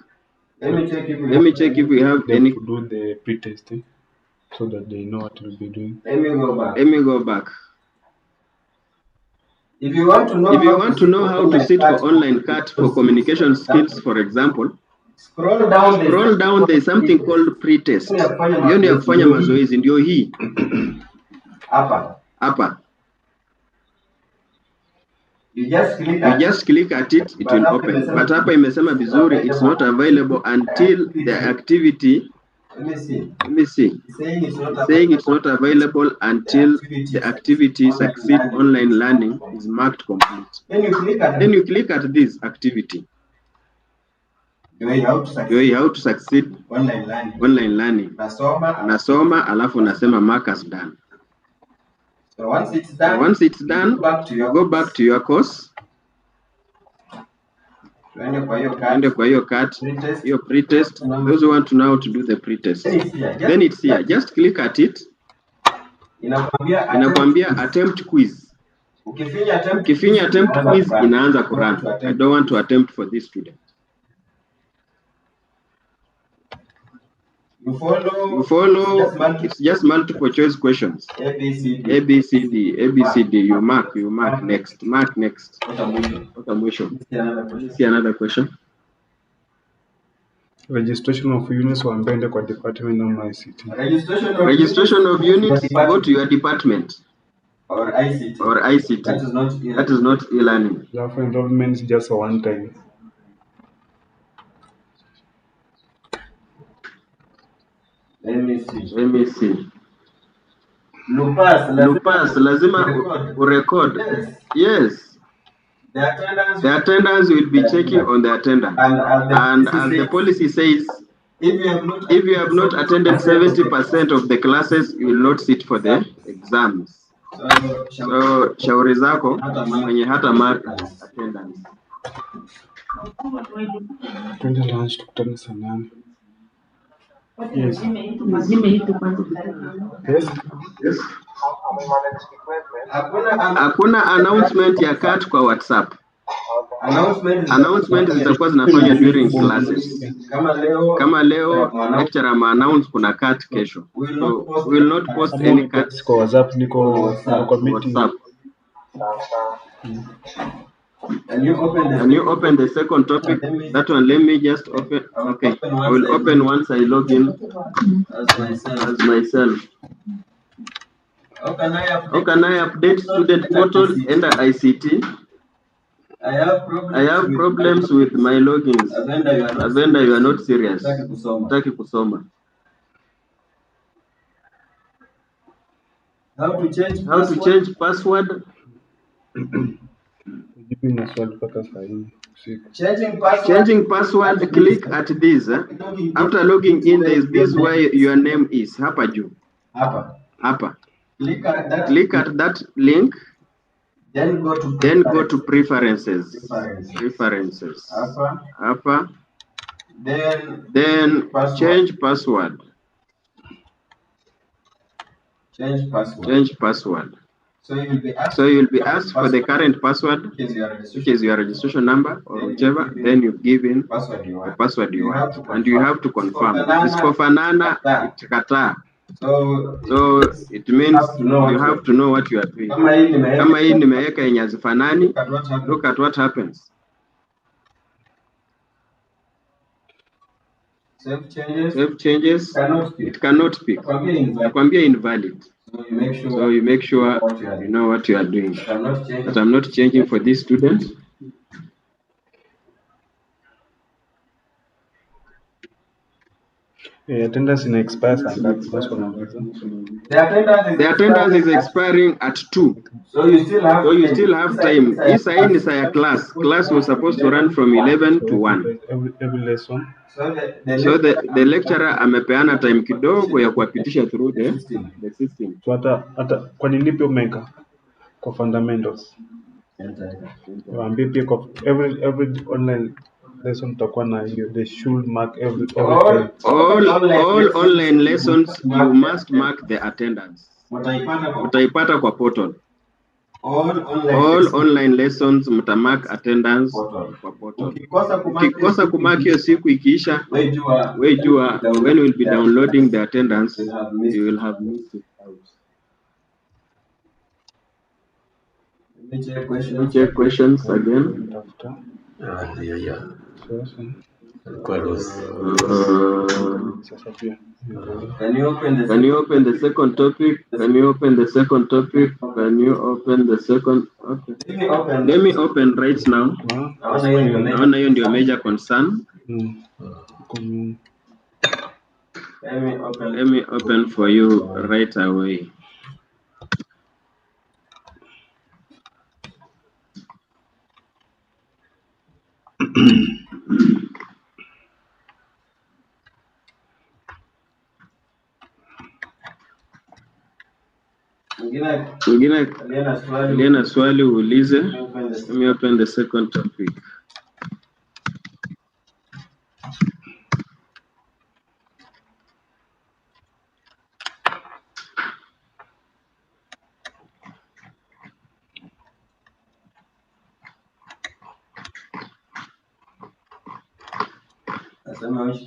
Speaker 4: Let me check if we have any.
Speaker 1: to do the pre-testing so that they know what we'll be doing.
Speaker 4: Let me go back. If you want to know how to sit for online CAT for communication skills, for example, scroll down, there's something called pre-test. Hiyo ndio ya kufanya mazoezi, ndio hii hapa. You just click at it, it will open. But hapa imesema vizuri, it's not available until the activity. Let me see. It's saying it's not available until the activity Succeed Online Learning is marked complete. Then you click at this activity. How to succeed online learning. Nasoma alafu nasema mark as done. So once it's done, go back to your course. Tuende kwa hiyo CAT, your pre-test. Those who want to know how to do the pre-test. Then it's here. Just click at it. Inakwambia attempt quiz. Ukifinya attempt quiz inaanza kurun. I don't want to attempt for this student. You follow. It's just multiple choice questions. A, B, C, D. You mark next. Mark next. See another question.
Speaker 1: Registration of units or embedded kwa department of ICT.
Speaker 4: Registration of units, go to your department. Or ICT. That is not e-learning.
Speaker 1: Therefore, enrollment is just for one time.
Speaker 4: Let me see. Lupas, lazima record. Yes. The attendance will be checking on the attendance. And as the policy says, if you have not attended 70% of the classes, you will not sit for the exams. So, shauri zako mwenye hata mark attendance.
Speaker 1: Twende lunch tukutane saa 8. Yes. Yes.
Speaker 4: Hakuna announcement ya CAT kwa WhatsApp. Announcement zitakuwa zinafanya during classes. Kama leo lecturer announce kuna CAT kesho. So we will not post any CAT
Speaker 1: kwa WhatsApp, niko kwa meeting.
Speaker 4: And you open the second topic. That one, let me just open. Okay, I will open once I log in as myself. How can I update student portal under ICT? I have problems with my logins. Avenda, you are not serious. Taki kusoma. How to change password? Changing password, click at this. After logging in, there is this where your name is. Hapa juu. Hapa. Click at that link. Then go to preferences. Hapa. Then change password. Change password. So you'll be asked for the current password, which is your registration number or whichever. Then you give in the password you want, and you have to confirm. It's for Fanana, it's Qatar. So it means you have to know what you are doing. Kama hii nimeweka yenye hazifanani, look at what happens. Save changes. It cannot speak. Nakwambia invalid. So you make sure you know what you are doing. But I'm not changing for this student.
Speaker 1: Attendance expires at that.
Speaker 4: The attendance is expiring at 2. So you still have time. This sign is a class. Class was supposed to run from 11 to 1.
Speaker 1: Every lesson.
Speaker 4: So the lecturer amepeana time kidogo ya kuwapitisha through the system.
Speaker 1: So hata kwa nini pia umeka kwa fundamentals. Waambie pia kwa every online lesson tutakuwa na hiyo. They should mark every day.
Speaker 4: All online lessons you must mark the attendance. Utaipata kwa portal. all online lessons mtamark attendance kwa portal. Ukikosa kumark hiyo siku ikiisha, we jua when we'll be downloading the attendance, you will have missed it out. Let me check questions again. Can you open the second topic? Can you open the second topic? Can you open the second? Okay. Let me open right now. Naona hiyo ndio major concern. Let me open for you right away. Mwingine aliena swali uulize. Let me open the second topic.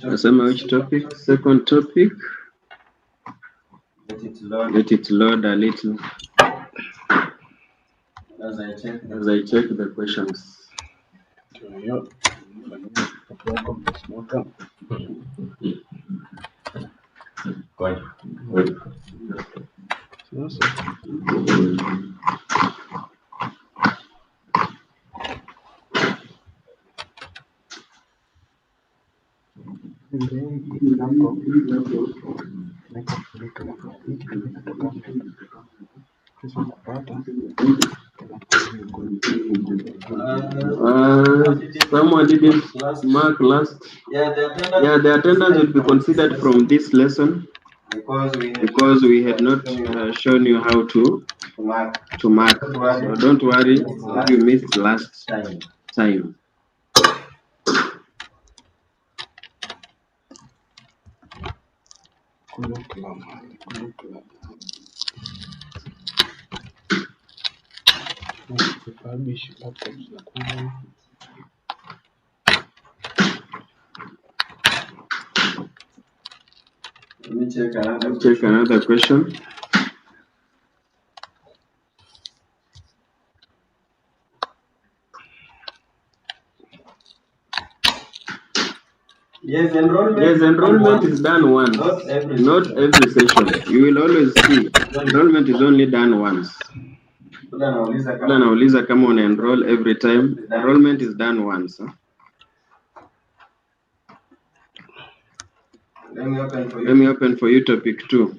Speaker 4: Nasema which topic? Second topic. Let it load a little as I check the questions. Someone didn't mark last. Yeah, the attendance will be considered from this lesson because we had not shown you how to mark. So don't worry if you missed last time. Let me check another question. Yes, enrollment is done once, not every session. You will always see enrollment is only done once. Nauliza kama una enroll every time. Enrollment is done once. Huh? Let me open for you topic 2.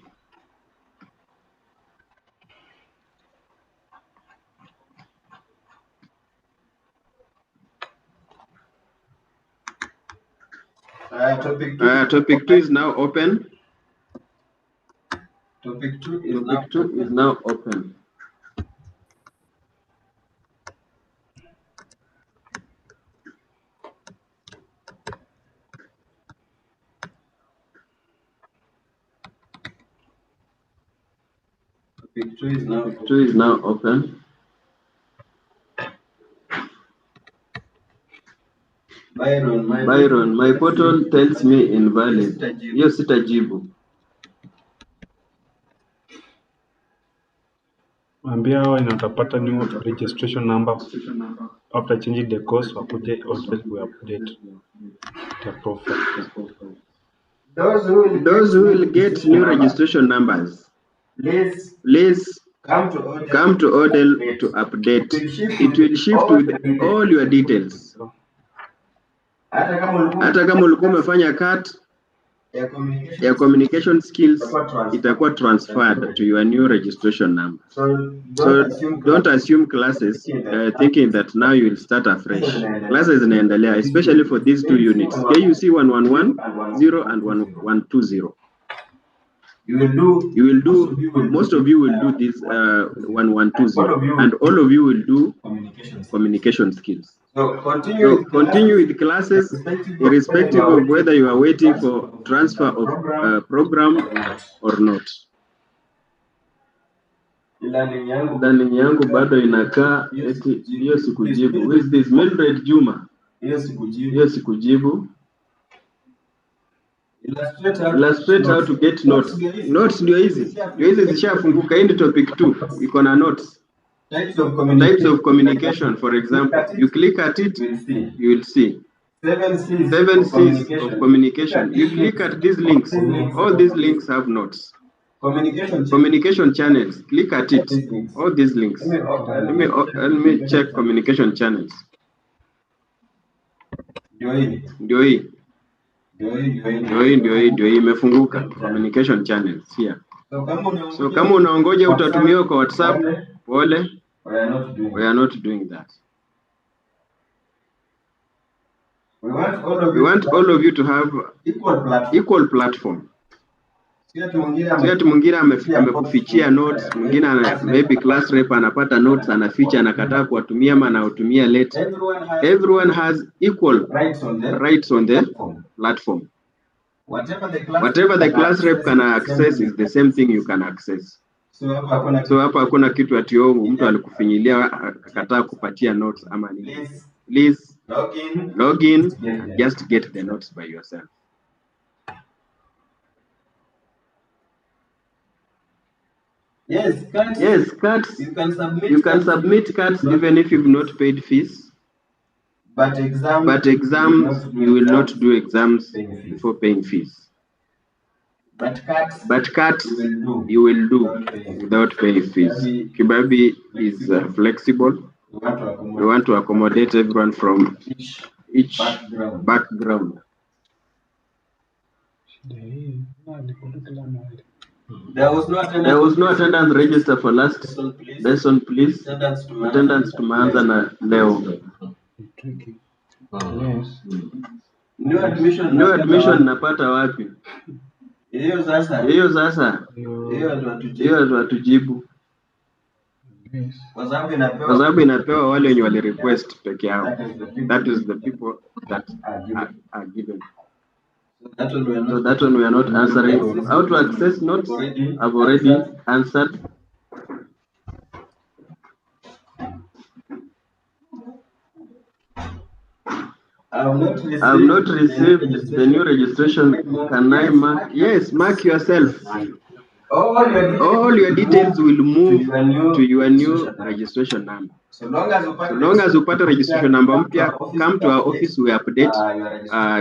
Speaker 4: Topic 2 is now open. Topic 2 is now open. Topic 2 is now open. Byron, my portal tells me invalid. Hiyo sitajibu.
Speaker 1: Ambia hawa inatapata new registration number after changing the course wakuje always we update the profile.
Speaker 4: Those who will get new registration numbers, please come to Odel to update. It will shift with all your details. Hata kama ulikuwa umefanya cut ya communication skills, itakuwa transferred to your new registration number. So don't assume classes thinking that now you will start afresh. Classes inaendelea, especially for these 2 units, KUC 111, 0 and 1120. You will do, most of you will do this 1120, and all of you will do communication skills. So continue with classes, irrespective of whether you are waiting for transfer of program or not. e-learning yangu bado inakaa eti hiyo sikujibu. Who is this? Mildred Juma. Hiyo sikujibu. Illustrate how to get notes. Notes ndio hizi. Ndio hizi zishafunguka. Hii ni topic 2. Iko na notes. Types of communication, for example. You click at it, you will see. 7 C's of communication. You click at these links. All these links have notes. Communication channels. Click at it. All these links. Let me check communication channels. Ndio hii imefunguka. Communication channels here. So kama unaongoja utatumiwa kwa WhatsApp, pole, we are not doing that. We want all of you to have equal platform. Sio mwingine amekufichia notes, mwingine maybe class rep anapata notes anaficha anakataa kuwatumia ama anawatumia late. Everyone has equal rights on the platform. Whatever the class rep can access is the same thing you can access. So hapa hakuna kitu ati mtu alikufinyilia akakataa kupatia notes ama nini. Please log in and just get the notes by yourself. Yes, cards. You can submit cards even if you've not paid fees. But exams, you will not do exams before paying fees. But cards, you will do without paying fees. Kibabii is flexible. We want to accommodate everyone from each background. There was no attendance register for last lesson, please. Attendance tumeanza na leo. New admission napata wapi? Hiyo sasa. Hiyo hatujibu. Kwa sababu inapewa wale wenye wali request peke yao. That is the people that are given. So that one we are not answering. How to access notes? I've already answered. I've not received the new registration. Can I mark? Yes, mark yourself. All your details will move to your new registration number. So long as you put a registration number mpya, come to our office, we update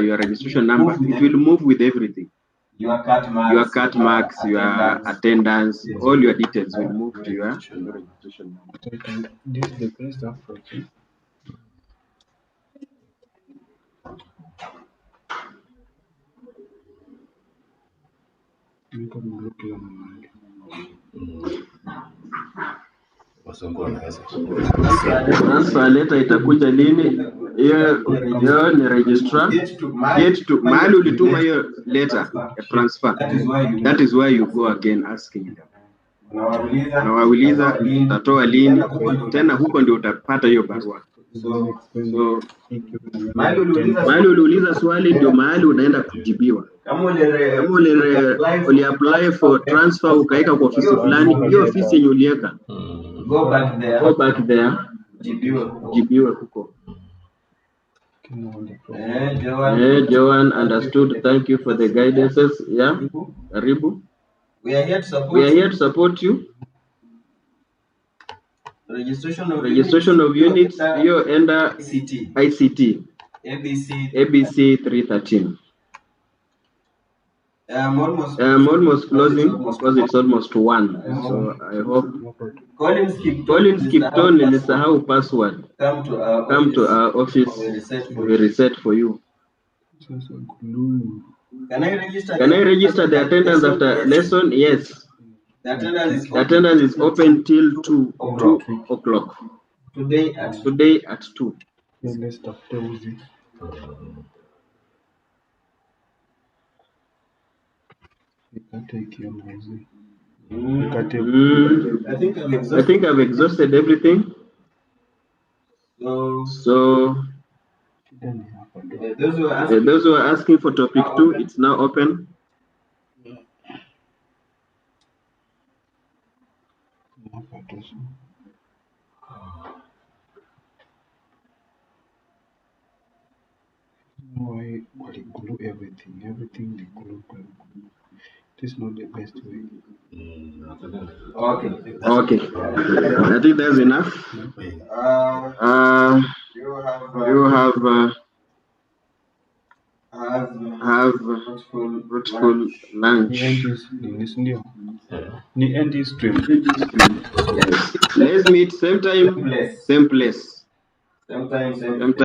Speaker 4: your registration number. It will move with everything. Your cut marks, your attendance, all your details will move to your new registration number.
Speaker 1: This is the best approach.
Speaker 4: Transfer letter itakuja lini? Hiyo ni registrar. Get to mahali ulituma hiyo letter ya transfer. That is why you go again asking them. Nawauliza utatoa lini? Tena huko ndio utapata hiyo barua. So mahali uliuliza swali ndio mahali unaenda kujibiwa. Kama uli apply for transfer ukaika kwa ofisi fulani, hiyo ofisi yenye ulieka, go back there, jibiwe huko. Joan understood. Thank you for the guidances. Yeah, karibu. We are here to support you. Registration of units, hiyo enda ICT. ABC 313. I'm almost closing because it's almost 1. So I hope. Collins Kipton, nilisahau password. Come to our office. We reset for you. Can I register the attendance after lesson? Yes. The attendance is open till 2 o'clock. Today at 2.
Speaker 1: Let's stop the
Speaker 4: I think I've exhausted everything. So those who are asking for topic 2, it's now open.
Speaker 1: hapa tosha. Why they glue everything? Everything they glue. This is not the best way.
Speaker 4: Okay. I think that's enough. You have fruitful lunch.
Speaker 1: Ni end is stream.
Speaker 4: Let's meet same time, same place. Sometime